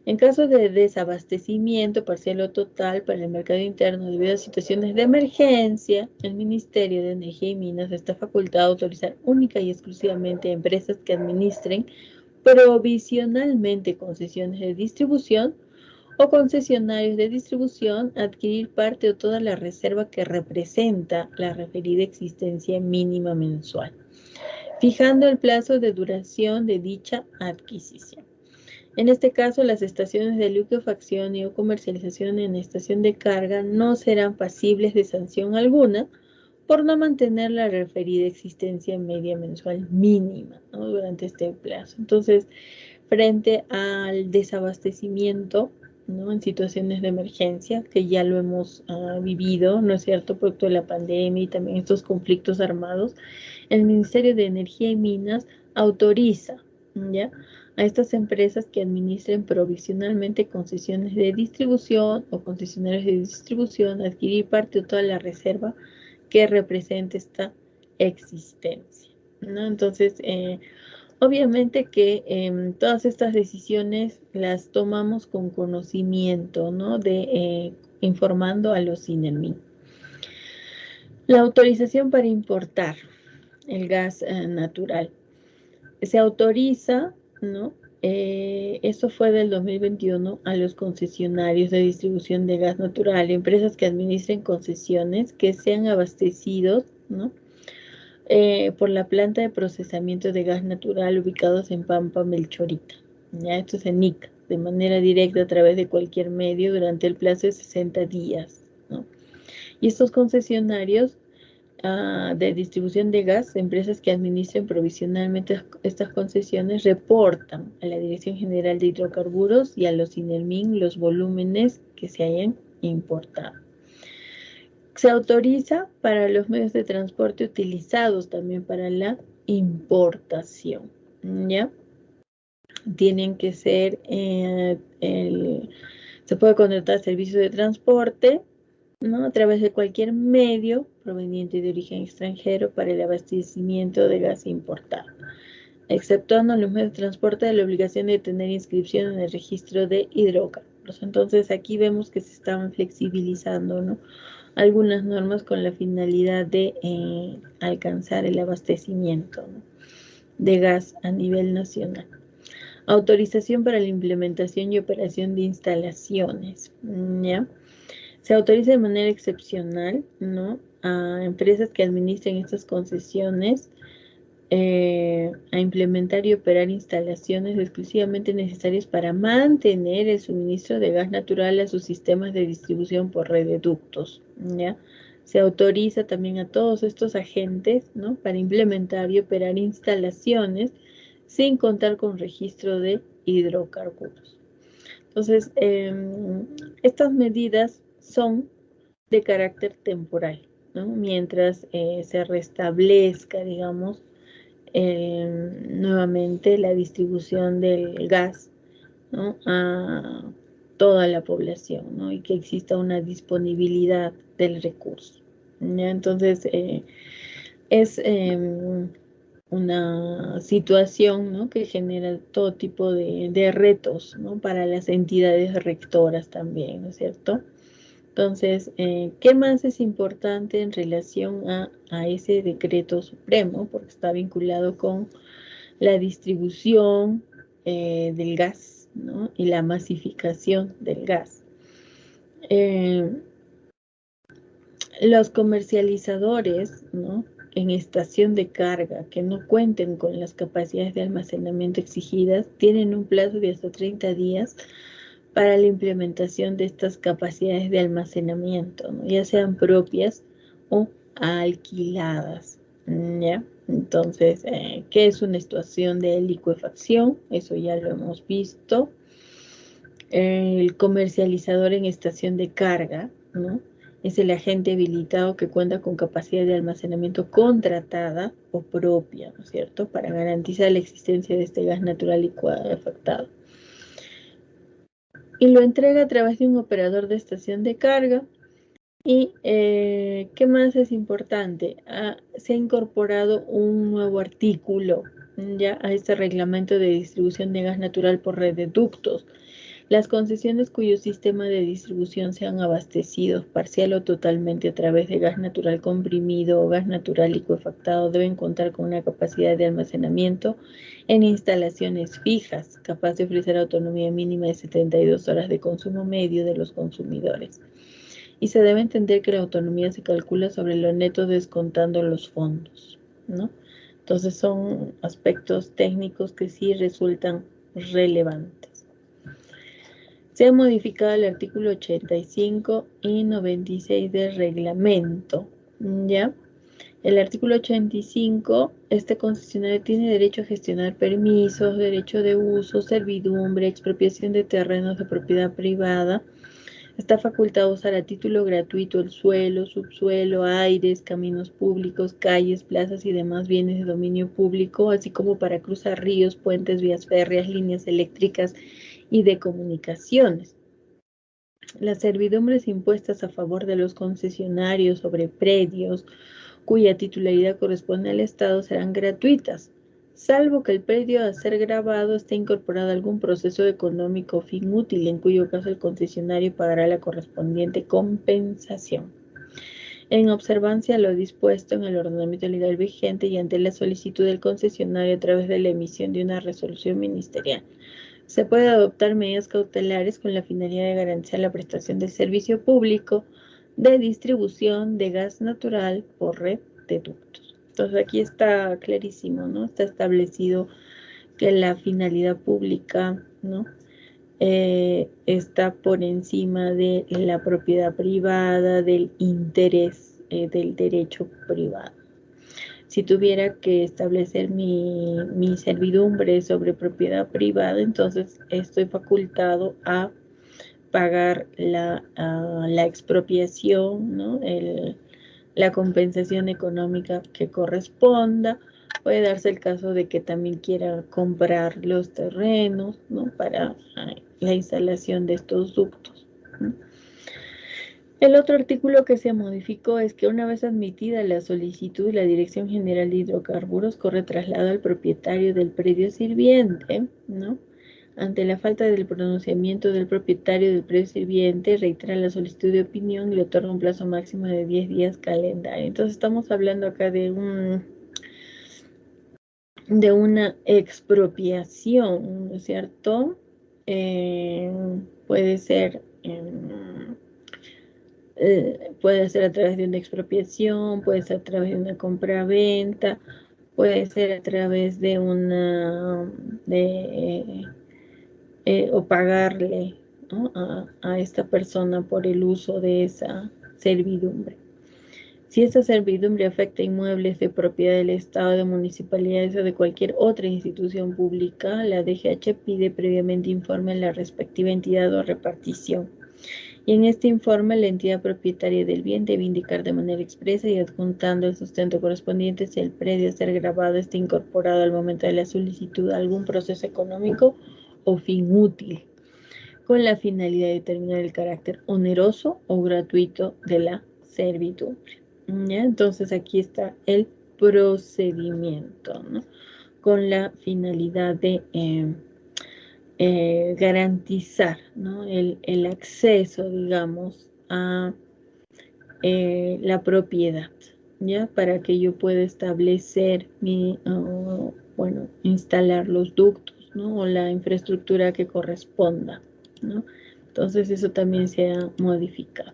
En caso de desabastecimiento parcial o total para el mercado interno debido a situaciones de emergencia, el Ministerio de Energía y Minas está facultado a autorizar única y exclusivamente a empresas que administren provisionalmente concesiones de distribución o concesionarios de distribución a adquirir parte o toda la reserva que representa la referida existencia mínima mensual, fijando el plazo de duración de dicha adquisición. En este caso, las estaciones de liquefacción y o comercialización en estación de carga no serán pasibles de sanción alguna por no mantener la referida existencia media mensual mínima, ¿no?, durante este plazo. Entonces, frente al desabastecimiento, ¿no?, en situaciones de emergencia, que ya lo hemos vivido, ¿no es cierto?, producto de la pandemia y también estos conflictos armados, el Ministerio de Energía y Minas autoriza, ¿ya?, a estas empresas que administren provisionalmente concesiones de distribución o concesionarios de distribución a adquirir parte o toda la reserva que represente esta existencia, ¿no? Entonces, obviamente que todas estas decisiones las tomamos con conocimiento, ¿no?, de informando a los INEMI. La autorización para importar el gas natural se autoriza, ¿no? Eso fue del 2021 a los concesionarios de distribución de gas natural, empresas que administren concesiones que sean abastecidos, ¿no?, por la planta de procesamiento de gas natural ubicados en Pampa Melchorita. ¿Ya? Esto es en Ica, de manera directa a través de cualquier medio durante el plazo de 60 días, ¿no? Y estos concesionarios de distribución de gas, empresas que administren provisionalmente estas concesiones, reportan a la Dirección General de Hidrocarburos y a los INERMIN los volúmenes que se hayan importado. Se autoriza para los medios de transporte utilizados también para la importación, ¿ya? Tienen que ser, se puede contratar servicios de transporte, ¿no?, a través de cualquier medio proveniente de origen extranjero para el abastecimiento de gas importado, exceptuando los medios de transporte de la obligación de tener inscripción en el registro de hidrocarburos. Entonces aquí vemos que se están flexibilizando, ¿no?, algunas normas con la finalidad de alcanzar el abastecimiento, ¿no?, de gas a nivel nacional. Autorización para la implementación y operación de instalaciones, ¿ya? Se autoriza de manera excepcional, ¿no?, a empresas que administren estas concesiones a implementar y operar instalaciones exclusivamente necesarias para mantener el suministro de gas natural a sus sistemas de distribución por red de ductos, ¿ya? Se autoriza también a todos estos agentes, ¿no?, para implementar y operar instalaciones sin contar con registro de hidrocarburos. Entonces, estas medidas son de carácter temporal, ¿no?, mientras se restablezca, digamos, nuevamente la distribución del gas, ¿no?, a toda la población, ¿no?, y que exista una disponibilidad del recurso, ¿ya? Entonces, es una situación, ¿no?, que genera todo tipo de retos, ¿no?, para las entidades rectoras también, ¿no es cierto? Entonces, ¿qué más es importante en relación a ese decreto supremo? Porque está vinculado con la distribución del gas, ¿no?, y la masificación del gas. Los comercializadores, ¿no?, en estación de carga que no cuenten con las capacidades de almacenamiento exigidas tienen un plazo de hasta 30 días para la implementación de estas capacidades de almacenamiento, ¿no?, ya sean propias o alquiladas, ¿ya? Entonces, ¿qué es una estación de licuefacción? Eso ya lo hemos visto. El comercializador en estación de carga, ¿no? Es el agente habilitado que cuenta con capacidad de almacenamiento contratada o propia, ¿no es cierto?, para garantizar la existencia de este gas natural licuefactado. Y lo entrega a través de un operador de estación de carga. Y, ¿qué más es importante? Se ha incorporado un nuevo artículo ya a este reglamento de distribución de gas natural por red de ductos. Las concesiones cuyo sistema de distribución sean abastecidos parcial o totalmente a través de gas natural comprimido o gas natural licuefactado deben contar con una capacidad de almacenamiento en instalaciones fijas, capaz de ofrecer autonomía mínima de 72 horas de consumo medio de los consumidores. Y se debe entender que la autonomía se calcula sobre lo neto descontando los fondos, ¿no? Entonces son aspectos técnicos que sí resultan relevantes. Se ha modificado el artículo 85 y 96 del reglamento, ¿ya? El artículo 85, este concesionario tiene derecho a gestionar permisos, derecho de uso, servidumbre, expropiación de terrenos de propiedad privada. Está facultado a usar a título gratuito el suelo, subsuelo, aires, caminos públicos, calles, plazas y demás bienes de dominio público, así como para cruzar ríos, puentes, vías férreas, líneas eléctricas y de comunicaciones. Las servidumbres impuestas a favor de los concesionarios sobre predios cuya titularidad corresponde al Estado serán gratuitas, salvo que el predio a ser grabado esté incorporado a algún proceso económico o fin útil, en cuyo caso el concesionario pagará la correspondiente compensación. En observancia a lo dispuesto en el ordenamiento legal vigente y ante la solicitud del concesionario a través de la emisión de una resolución ministerial, se puede adoptar medidas cautelares con la finalidad de garantizar la prestación del servicio público de distribución de gas natural por red de ductos. Entonces aquí está clarísimo, ¿no? Está establecido que la finalidad pública, ¿no?, está por encima de la propiedad privada, del interés del derecho privado. Si tuviera que establecer mi servidumbre sobre propiedad privada, entonces estoy facultado a pagar la expropiación, ¿no?, la compensación económica que corresponda. Puede darse el caso de que también quiera comprar los terrenos, ¿no?, para la instalación de estos ductos, ¿no? El otro artículo que se modificó es que una vez admitida la solicitud, la Dirección General de Hidrocarburos corre traslado al propietario del predio sirviente, ¿no? Ante la falta del pronunciamiento del propietario del predio sirviente, reitera la solicitud de opinión y le otorga un plazo máximo de 10 días calendario. Entonces estamos hablando acá de una expropiación, ¿no es cierto? Puede ser a través de una expropiación, puede ser a través de una compra-venta, puede ser a través de o pagarle, ¿no?, a esta persona por el uso de esa servidumbre. Si esta servidumbre afecta inmuebles de propiedad del Estado, de municipalidades o de cualquier otra institución pública, la DGH pide previamente informe a la respectiva entidad o repartición. Y en este informe, la entidad propietaria del bien debe indicar de manera expresa y adjuntando el sustento correspondiente si el predio a ser grabado está incorporado al momento de la solicitud a algún proceso económico o fin útil, con la finalidad de determinar el carácter oneroso o gratuito de la servidumbre, ¿ya? Entonces aquí está el procedimiento, ¿no?, con la finalidad de garantizar, ¿no?, el acceso, digamos, a la propiedad, ¿ya?, para que yo pueda establecer instalar los ductos, ¿no?, o la infraestructura que corresponda, ¿no? Entonces eso también se ha modificado.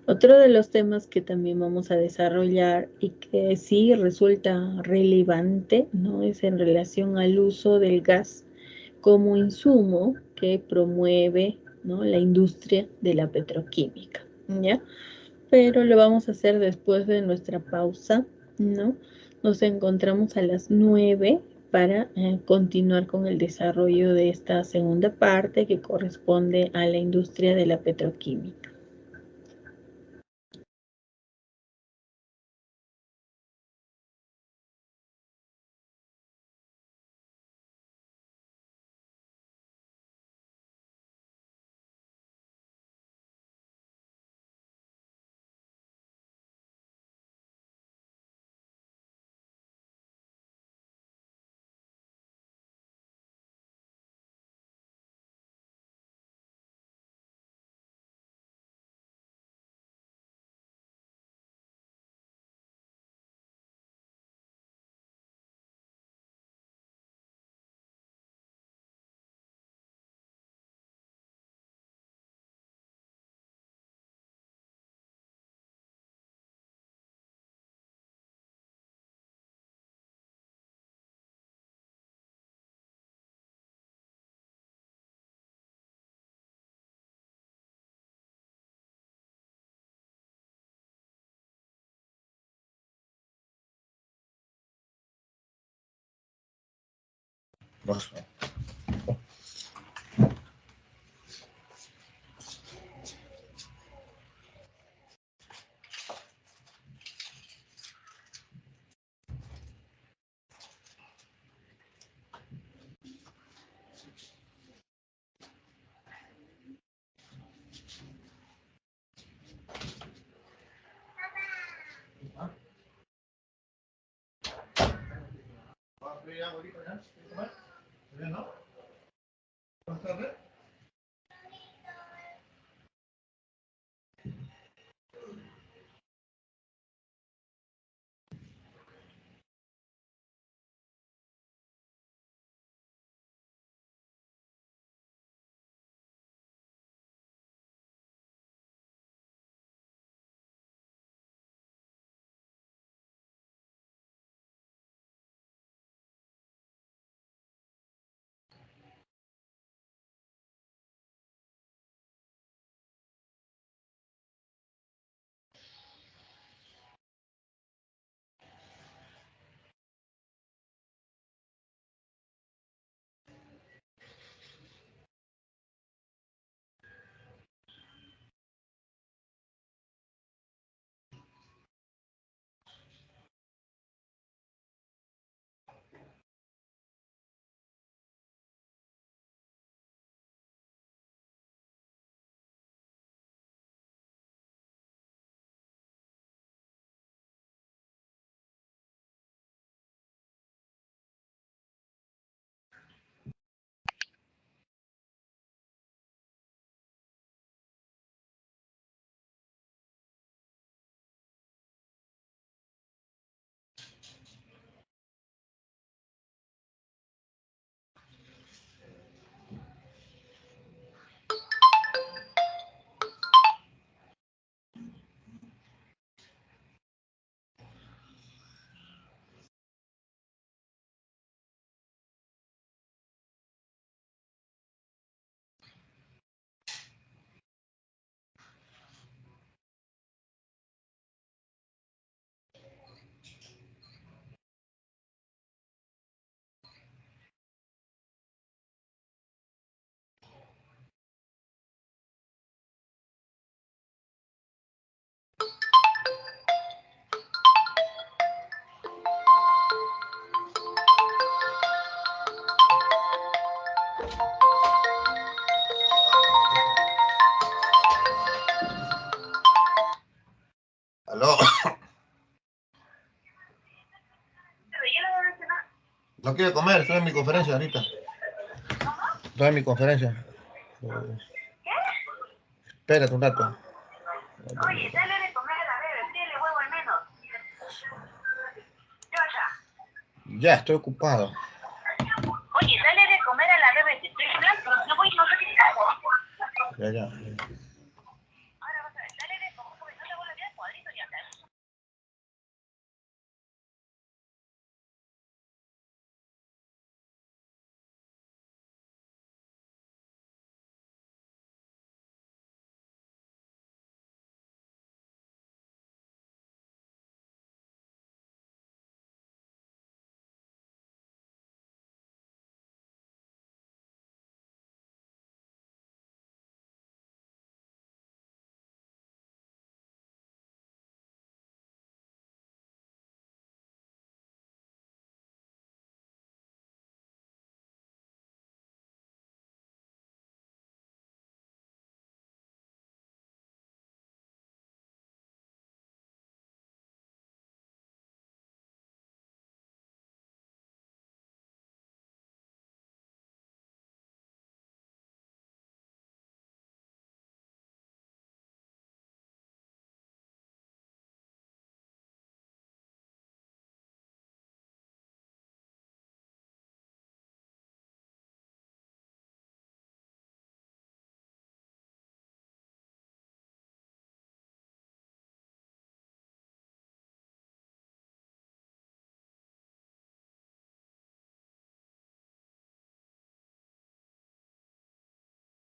Otro de los temas que también vamos a desarrollar y que sí resulta relevante, ¿no?, es en relación al uso del gas como insumo que promueve, ¿no?, la industria de la petroquímica, ¿ya? Pero lo vamos a hacer después de nuestra pausa, ¿no? Nos encontramos a las 9 para continuar con el desarrollo de esta segunda parte que corresponde a la industria de la petroquímica. Dos. Aló. No quiere comer, estoy en mi conferencia ahorita. Estoy en mi conferencia. Espérate un rato. Oye, dale de comer a la bebé, tiene huevo al menos. Ya, estoy ocupado. Oye, dale de comer a la bebé, te estoy hablando, no voy, no sé qué hago. Ya.